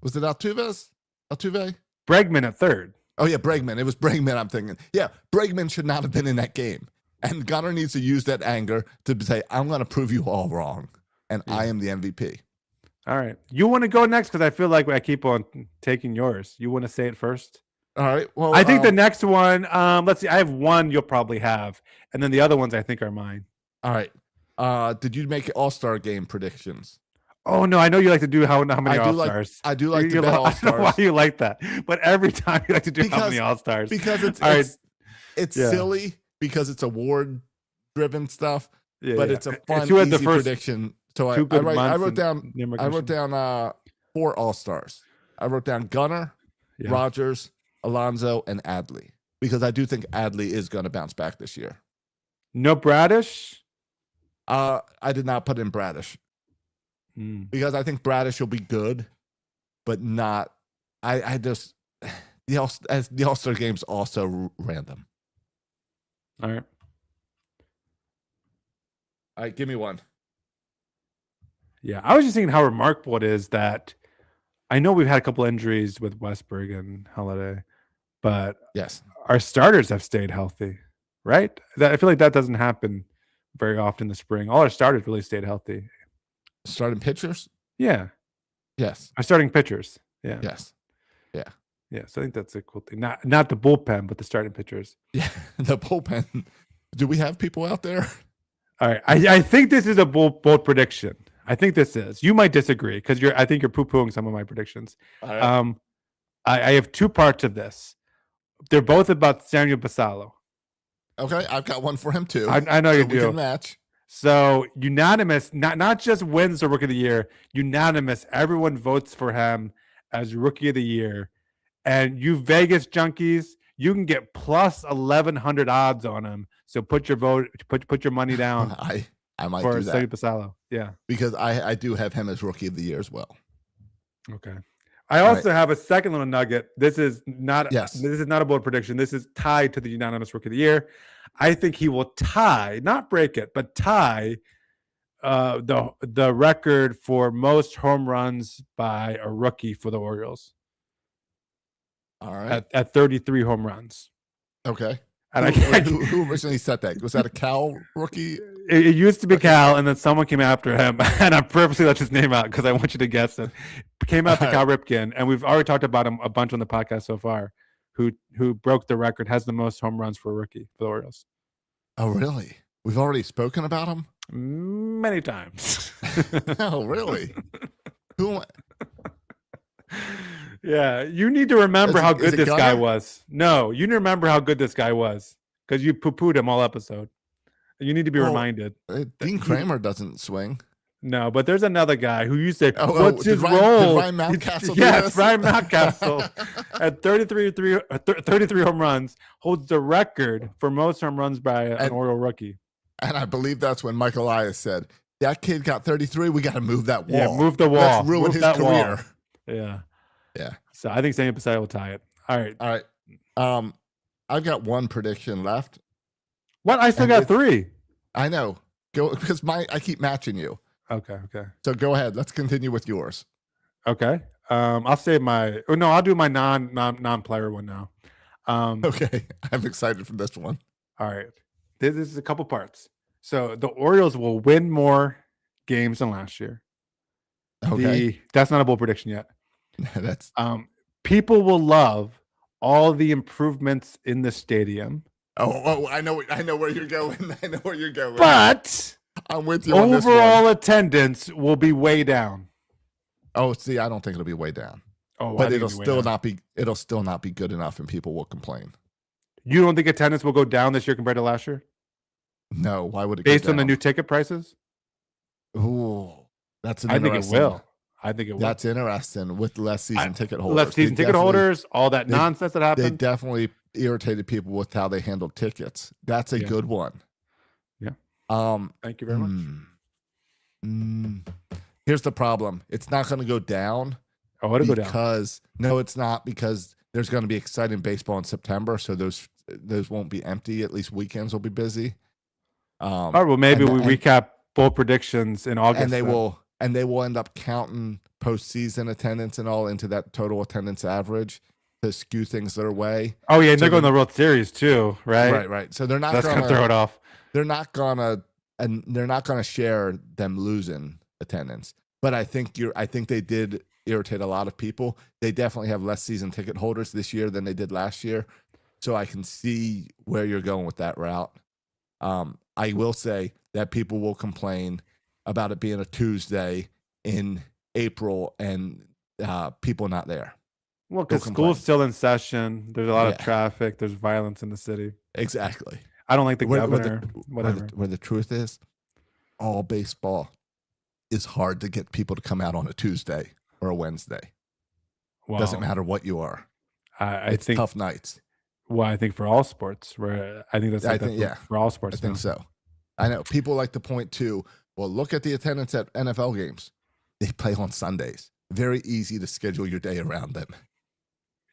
Was it Altuve? Bregman at third. Oh, yeah, Bregman. It was Bregman, I'm thinking. Yeah, Bregman should not have been in that game. And Gunnar needs to use that anger to say, I'm going to prove you all wrong. And I am the MVP. All right. You want to go next? Because I feel like I keep on taking yours. You want to say it first? All right. Well, I think the next one, let's see. I have one you'll probably have. And then the other ones I think are mine. All right. Did you make All-Star game predictions? Oh, no. I know you like to do how many All-Stars. I do like to bet All-Stars. I don't know why you like that. But every time you like to do how many All-Stars. Because it's silly because it's award-driven stuff. Yeah, but it's a fun, easy prediction. So I wrote down 4 All-Stars. I wrote down Gunnar, Rogers, Alonso, and Adley. Because I do think Adley is going to bounce back this year. No Bradish? I did not put in Bradish. Because I think Bradish will be good, but not. I just the All-Star game's also random. All right. All right, give me one. Yeah, I was just thinking how remarkable it is that I know we've had a couple injuries with Westberg and Holiday, but yes, our starters have stayed healthy, right? I feel like that doesn't happen very often in the spring. All our starters really stayed healthy. Starting pitchers? Yeah. Yes. Our starting pitchers. Yeah. Yes. Yeah. Yeah. So I think that's a cool thing. Not the bullpen, but the starting pitchers. Yeah. The bullpen. Do we have people out there? All right. I think this is a bold prediction. I think this is. You might disagree because I think you're poo-pooing some of my predictions. All right. I have 2 parts of this. They're both about Samuel Basallo. Okay, I've got one for him too. I know you do. We can match. So unanimous, not just wins the Rookie of the Year, unanimous. Everyone votes for him as Rookie of the Year. And you Vegas junkies, you can get plus 1,100 odds on him. So put your money down. I might for do that. Samuel Basallo. Yeah, because I do have him as Rookie of the Year as well. Okay. I also have a second little nugget. This is not a bold prediction. This is tied to the unanimous Rookie of the Year. I think he will tie, not break it, but tie the record for most home runs by a rookie for the Orioles. All right. At 33 home runs. Okay. And who originally set that? Was that a Cal rookie? It used to be Cal, and then someone came after him, and I purposely left his name out because I want you to guess it. Came out to Cal Ripken, and we've already talked about him a bunch on the podcast so far. Who broke the record, has the most home runs for a rookie for the Orioles. Oh, really? We've already spoken about him? Many times. Oh, really? Who? Yeah, you need to remember how good this guy was. No, you need to remember how good this guy was because you poo-pooed him all episode. You need to be reminded. Dean Kramer doesn't swing. No, but there's another guy who you say, what's his role? Did Ryan Mountcastle yes, Ryan Mountcastle at 33 home runs holds the record for most home runs by an Oriole rookie. And I believe that's when Michael Elias said, that kid got 33, we got to move that wall. Yeah, move the wall. Let's ruin his career. Wall. Yeah. Yeah. So I think Samuel Basallo will tie it. All right. I've got one prediction left. What? I still got 3. I know. Go because I keep matching you. Okay. So go ahead. Let's continue with yours. Okay. I'll save my. Oh no, I'll do my non-player one now. Okay. I'm excited for this one. All right. This is a couple parts. So the Orioles will win more games than last year. Okay. That's not a bold prediction yet. That's people will love all the improvements in the stadium. Oh, I know where you're going. I know where you're going. But I'm with you on this one. Overall attendance will be way down. Oh, see, I don't think it'll be way down. Oh, but it'll still not be good enough and people will complain. You don't think attendance will go down this year compared to last year, No, why would it go based on the down? new ticket prices? Ooh, that's an I think it interesting. will. I think it will. That's interesting with less season ticket holders. Less season ticket holders, all that nonsense that They happened. definitely irritated people with how they handled tickets. That's a good one. Yeah. Thank you very much. Here's the problem. It's not going to go down. Oh, it'll go down. Because no, it's not, because there's going to be exciting baseball in September, so those won't be empty. At least weekends will be busy. All right, well, maybe we recap bowl predictions in August, and they will end up counting postseason attendance and all into that total attendance average to skew things their way. Oh yeah, and they're going to the World Series too, right? Right. So they're not going to throw it off. They're not gonna share them losing attendance. But I think they did irritate a lot of people. They definitely have less season ticket holders this year than they did last year. So I can see where you're going with that route. I will say that people will complain about it being a Tuesday in April and people not there. Well, because school's still in session. There's a lot of traffic. There's violence in the city. Exactly. I don't like the governor. Whatever. Where the truth is, all baseball is hard to get people to come out on a Tuesday or a Wednesday. Wow. Doesn't matter what you are. I think tough nights. Well, I think for all sports, where I think that's for all sports. I think so. I know people like to point to, well, look at the attendance at NFL games. They play on Sundays. Very easy to schedule your day around them.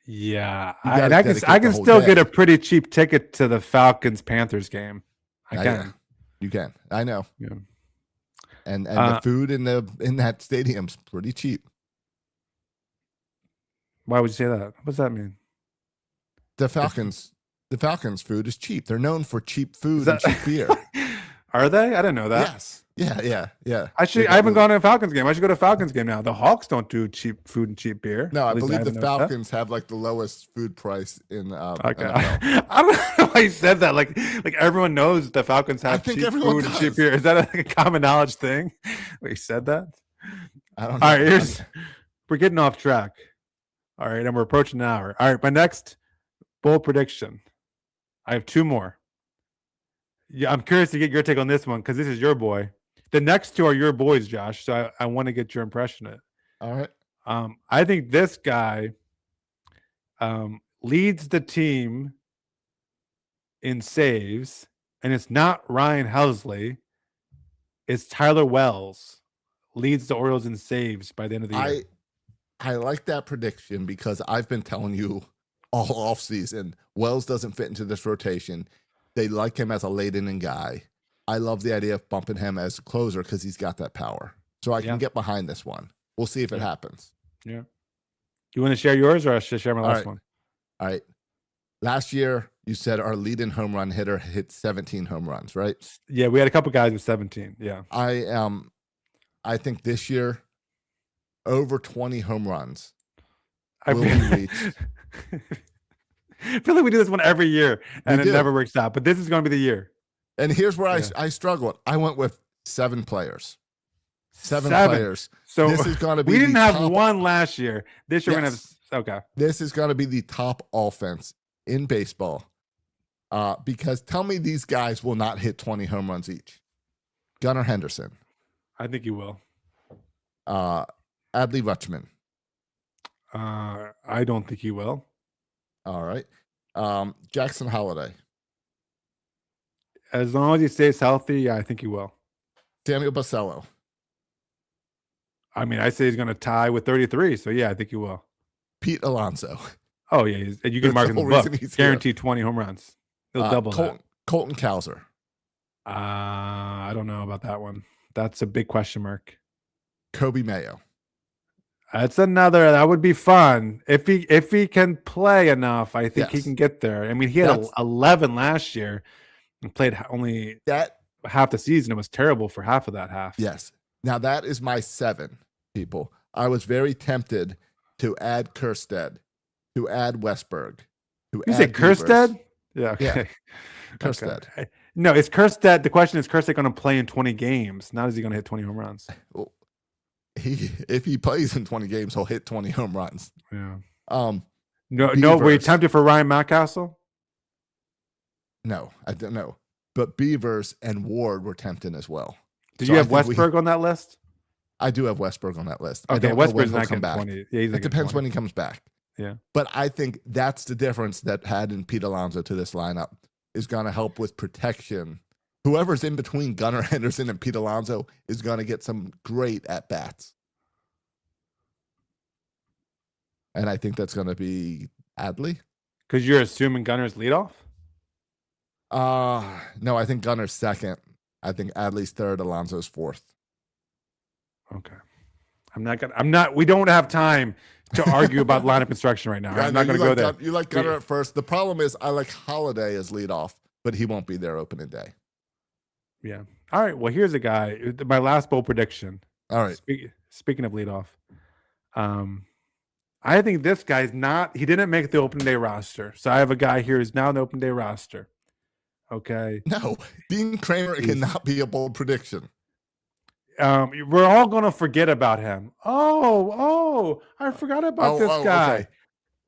Yeah, I can still get a pretty cheap ticket to the Falcons-Panthers game. I can. Yeah, you can. I know. Yeah. And the food in that stadium's pretty cheap. Why would you say that? What does that mean? The Falcons food is cheap. They're known for cheap food and cheap beer. Are they? I didn't know that. Yes. Yeah. I haven't gone to a Falcons game. I should go to a Falcons game now. The Hawks don't do cheap food and cheap beer. No, I believe the Falcons have like the lowest food price in okay. I don't know why you said that. Like everyone knows the Falcons have cheap food and cheap beer. Is that like a common knowledge thing? You said that? I don't know. All right, we're getting off track. All right, and we're approaching an hour. All right, my next bold prediction. I have two more. Yeah, I'm curious to get your take on this one because this is your boy. The next two are your boys, Josh. So I want to get your impression of it. All right. I think this guy leads the team in saves, and it's not Ryan Helsley. It's Tyler Wells leads the Orioles in saves by the end of the year. I like that prediction because I've been telling you all offseason, Wells doesn't fit into this rotation. They like him as a late inning guy. I love the idea of bumping him as a closer because he's got that power. So I can get behind this one. We'll see if it happens. Yeah. You want to share yours or I should share my last one? All right. Last year, you said our leading home run hitter hit 17 home runs, right? Yeah, we had a couple guys with 17. Yeah. I think this year, over 20 home runs will be reached. I feel like we do this one every year and it never works out, but this is going to be the year. And here's where I struggled. I went with 7 players. Seven players. So this is going to be. We didn't have one last year. This year we're going to have. Okay. This is going to be the top offense in baseball. Because tell me these guys will not hit 20 home runs each. Gunnar Henderson. I think you will. Adley Rutschman. I don't think he will. All right. Jackson Holliday. As long as he stays healthy, yeah, I think he will. Samuel Basello. I mean, I say he's going to tie with 33, so yeah, I think he will. Pete Alonso. Oh, yeah. You can mark in the book. Guaranteed 20 home runs. He'll double that. Colton Cowser. I don't know about that one. That's a big question mark. Kobe Mayo. That's another. That would be fun if he can play enough. I think he can get there. I mean, he had 11 last year and played only half the season. It was terrible for half of that half. Yes. Now that is my 7 people. I was very tempted to add Kjerstad, to add Westberg. You say Kjerstad? Yeah. Okay. Yeah. Kjerstad. Okay. No, it's Kjerstad. The question is Kjerstad going to play in 20 games? Not is he going to hit 20 home runs? Well, if he plays in 20 games, he'll hit 20 home runs. Yeah. No, were you tempted for Ryan Mountcastle? No, I don't know. But Beavers and Ward were tempting as well. Did So you I have think Westberg on that list? I do have Westberg on that list. I Okay, don't know when Westberg's he'll not come getting back. 20. Yeah, he's not It depends getting when 20. he comes back. Yeah. But I think that's the difference that adding Pete Alonso to this lineup is going to help with protection. Whoever's in between Gunnar Henderson and Pete Alonso is going to get some great at-bats. And I think that's going to be Adley. Because you're assuming Gunner's leadoff? No, I think Gunner's second. I think Adley's third, Alonso's fourth. Okay. We don't have time to argue about lineup construction right now. Yeah, I'm not going to go there. You like Gunner at first. The problem is I like Holiday as leadoff, but he won't be there opening day. Yeah. All right. Well, here's a guy. My last bold prediction. All right. Speaking of leadoff, I think this guy's he didn't make the opening day roster. So I have a guy here who's now in the opening day roster. Okay. No, Dean Kramer cannot be a bold prediction. We're all going to forget about him. I forgot about this guy.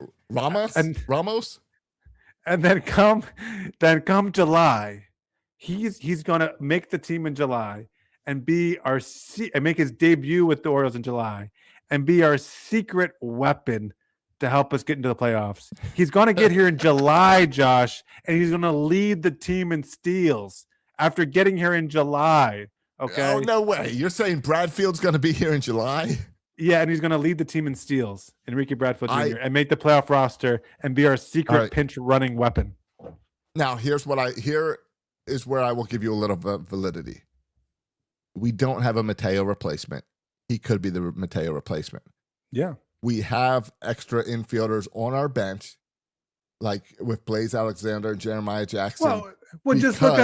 Okay. Ramos? And then come July, he's going to make the team in July and make his debut with the Orioles in July and be our secret weapon to help us get into the playoffs. He's going to get here in July, Josh, and he's going to lead the team in steals after getting here in July. Okay. Oh, no way. You're saying Bradfield's going to be here in July? Yeah, and he's going to lead the team in steals, Enrique Bradfield Jr., and make the playoff roster and be our secret pinch running weapon. Now, here is where I will give you a little validity. We don't have a Mateo replacement. He could be the Mateo replacement. Yeah. We have extra infielders on our bench, like with Blaze Alexander and Jeremiah Jackson. Well, just look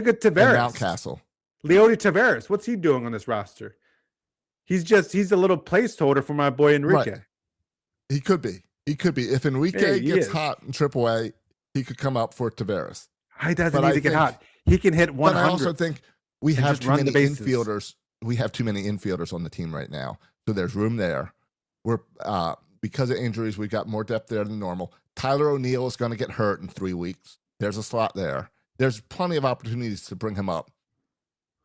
at Tavares. Mountcastle. Leody Tavares. What's he doing on this roster? He's a little placeholder for my boy Enrique. Right. He could be. If Enrique gets hot in AAA, he could come up for Tavares. He doesn't need to get hot. He can hit 100. But I also think we have too many infielders. We have too many infielders on the team right now. So there's room there. We're because of injuries, we've got more depth there than normal. Tyler O'Neill is going to get hurt in 3 weeks. There's a slot there. There's plenty of opportunities to bring him up.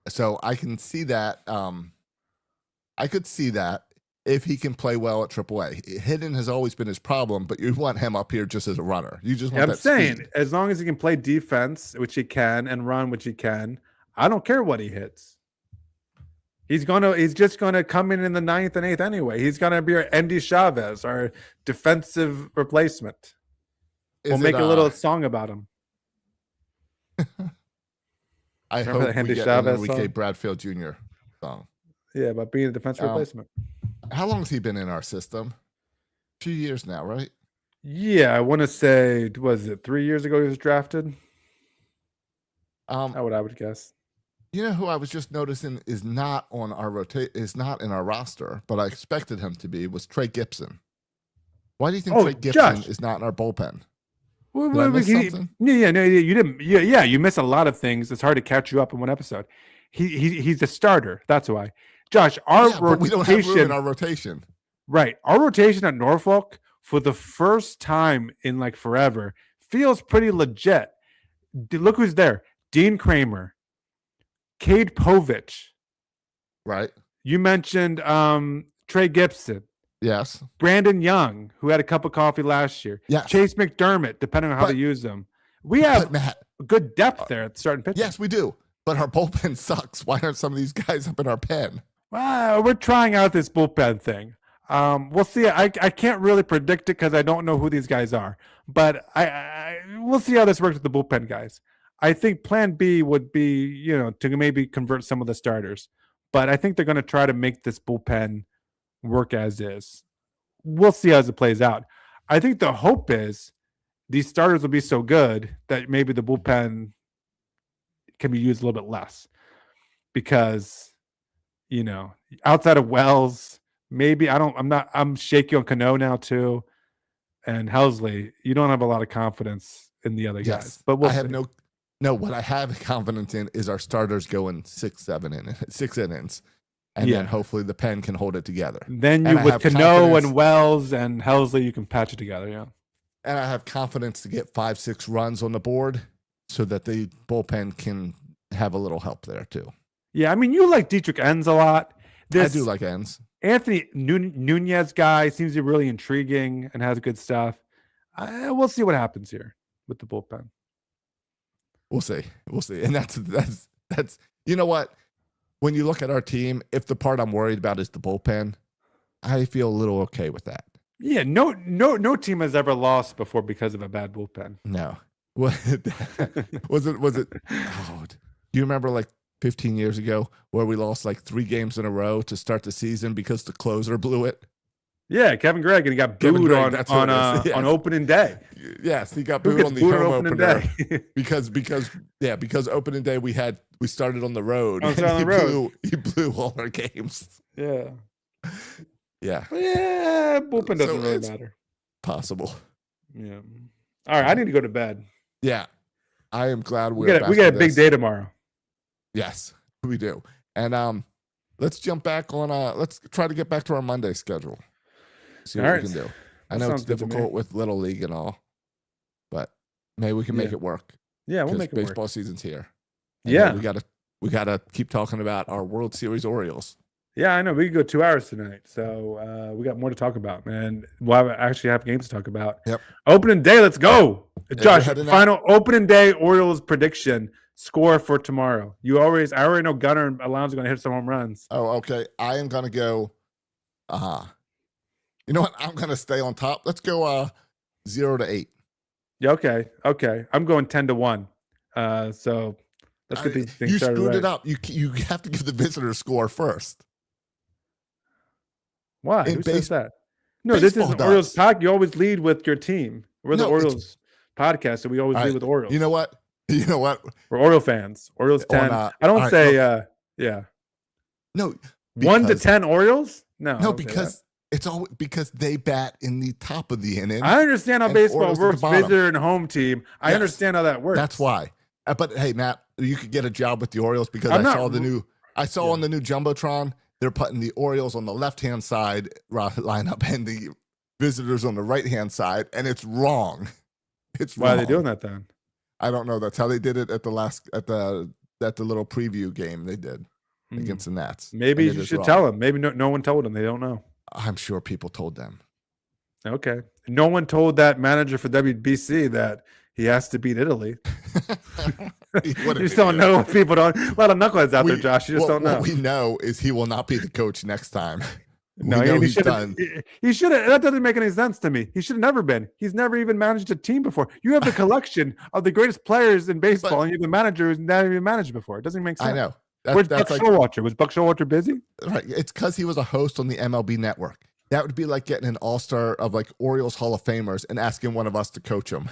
So I can see that. I could see that if he can play well at AAA. Hitting has always been his problem, but you want him up here just as a runner. You just want speed. As long as he can play defense, which he can, and run, which he can, I don't care what he hits. He's just gonna come in the 9th and 8th anyway. He's gonna be our Andy Chavez, our defensive replacement. We'll make a little song about him. I Remember hope Andy we get Chavez an Enrique song? Bradfield Jr. song. Yeah, about being a defensive replacement. How long has he been in our system? 2 years now, right? Yeah, I want to say, was it 3 years ago he was drafted? I would guess. You know who I was just noticing is not on our is not in our roster, but I expected him to be, was Trey Gibson. Why do you think Trey Gibson is not in our bullpen? Did I miss something? You didn't. Yeah, you miss a lot of things. It's hard to catch you up in one episode. He's a starter. That's why. Josh, but we don't have room in our rotation. Right. Our rotation at Norfolk, for the first time in like forever, feels pretty legit. Look who's there. Dean Kramer, Cade Povich. Right. You mentioned Trey Gibson. Yes. Brandon Young, who had a cup of coffee last year. Yes. Chase McDermott, depending on how they use them. We have good depth there at starting pitching. Yes, we do. But our bullpen sucks. Why aren't some of these guys up in our pen? Well, we're trying out this bullpen thing. We'll see. I can't really predict it because I don't know who these guys are. But we'll see how this works with the bullpen guys. I think plan B would be, to maybe convert some of the starters. But I think they're going to try to make this bullpen work as is. We'll see as it plays out. I think the hope is these starters will be so good that maybe the bullpen can be used a little bit less. Because, outside of Wells, maybe I'm shaky on Cano now too. And Helsley, you don't have a lot of confidence in the other guys. But we'll see. What I have confidence in is our starters going 6 innings. And then hopefully the pen can hold it together. Then with Cano and Wells and Helsley, you can patch it together, yeah. And I have confidence to get 5-6 runs on the board so that the bullpen can have a little help there too. Yeah, I mean, you like Dietrich Enns a lot. I do like Enns. Anthony Nunez guy seems to be really intriguing and has good stuff. We'll see what happens here with the bullpen. We'll see. And that's you know what? When you look at our team, if the part I'm worried about is the bullpen, I feel a little okay with that. Yeah, no team has ever lost before because of a bad bullpen. No. Was it? Oh, do you remember like 15 years ago where we lost like 3 games in a row to start the season because the closer blew it? Yeah, Kevin Gregg, and he got booed on opening day. Yes, he got booed on the home opener because opening day we started on the road. He blew all our games. Yeah. Yeah. Bullpen doesn't really matter. Possible. Yeah. All right, I need to go to bed. Yeah. I am glad we got a big day tomorrow. Yes, we do. And let's jump back on let's try to get back to our Monday schedule. See what we can do. I know it's difficult with Little League and all, but maybe we can make it work. Yeah, we'll make it work. Baseball season's here. And we gotta keep talking about our World Series Orioles. Yeah, I know. We could go 2 hours tonight. So we got more to talk about, man. We'll actually have games to talk about. Yep. Opening day, let's go. Josh, final opening day Orioles prediction, score for tomorrow. I already know Gunnar and Alonso are going to hit some home runs. Oh, okay. I am going to go, you know what? I'm going to stay on top. Let's go 0-8. Yeah, okay. I'm going 10-1. So let's get these things started. You screwed right. it up. You have to give the visitor score first. Why? Who says that? No, this is an Orioles podcast. You always lead with your team. We're the Orioles podcast, so we always lead with Orioles. You know what? We're Oriole fans. Orioles 10. I don't say, yeah. No. 1-10 Orioles? No, because it's all because they bat in the top of the inning. I understand how baseball works, visitor and home team. I understand how that works. That's why. But hey, Matt, you could get a job with the Orioles because I saw on the new Jumbotron, they're putting the Orioles on the left-hand side lineup and the visitors on the right-hand side, and it's wrong. Why are they doing that then? I don't know. That's how they did it at the little preview game they did against the Nats. Maybe you should tell them. Maybe no one told them. They don't know. I'm sure people told them. Okay. No one told that manager for WBC that he has to beat Italy. You just don't know. People don't. A lot of knuckleheads out there, Josh. You just don't know. What we know is he will not be the coach next time. No, he's done. He should have. That doesn't make any sense to me. He should have never been. He's never even managed a team before. You have the collection of the greatest players in baseball, and you have a manager who's never even managed before. It doesn't make sense. I know. Where's Buck Showalter? Was Buck Showalter busy? Right. It's because he was a host on the MLB Network. That would be like getting an all-star of like Orioles Hall of Famers and asking one of us to coach him.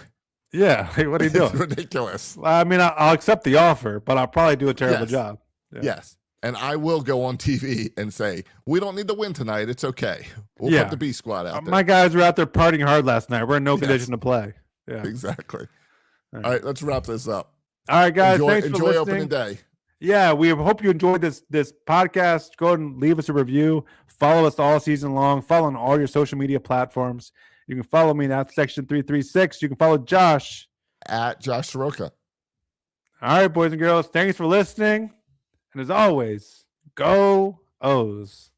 Yeah. Hey, what are you doing? It's ridiculous. I mean, I'll accept the offer, but I'll probably do a terrible job. Yeah. Yes. And I will go on TV and say, we don't need to win tonight. It's okay. We'll put the B squad out there. My guys were out there partying hard last night. We're in no condition to play. Yeah. Exactly. All right. Let's wrap this up. All right, guys. Thanks for listening. Enjoy opening day. Yeah, we hope you enjoyed this podcast. Go ahead and leave us a review. Follow us all season long. Follow on all your social media platforms. You can follow me at Section 336. You can follow Josh at Josh Soroka. All right, boys and girls. Thanks for listening. And as always, go O's.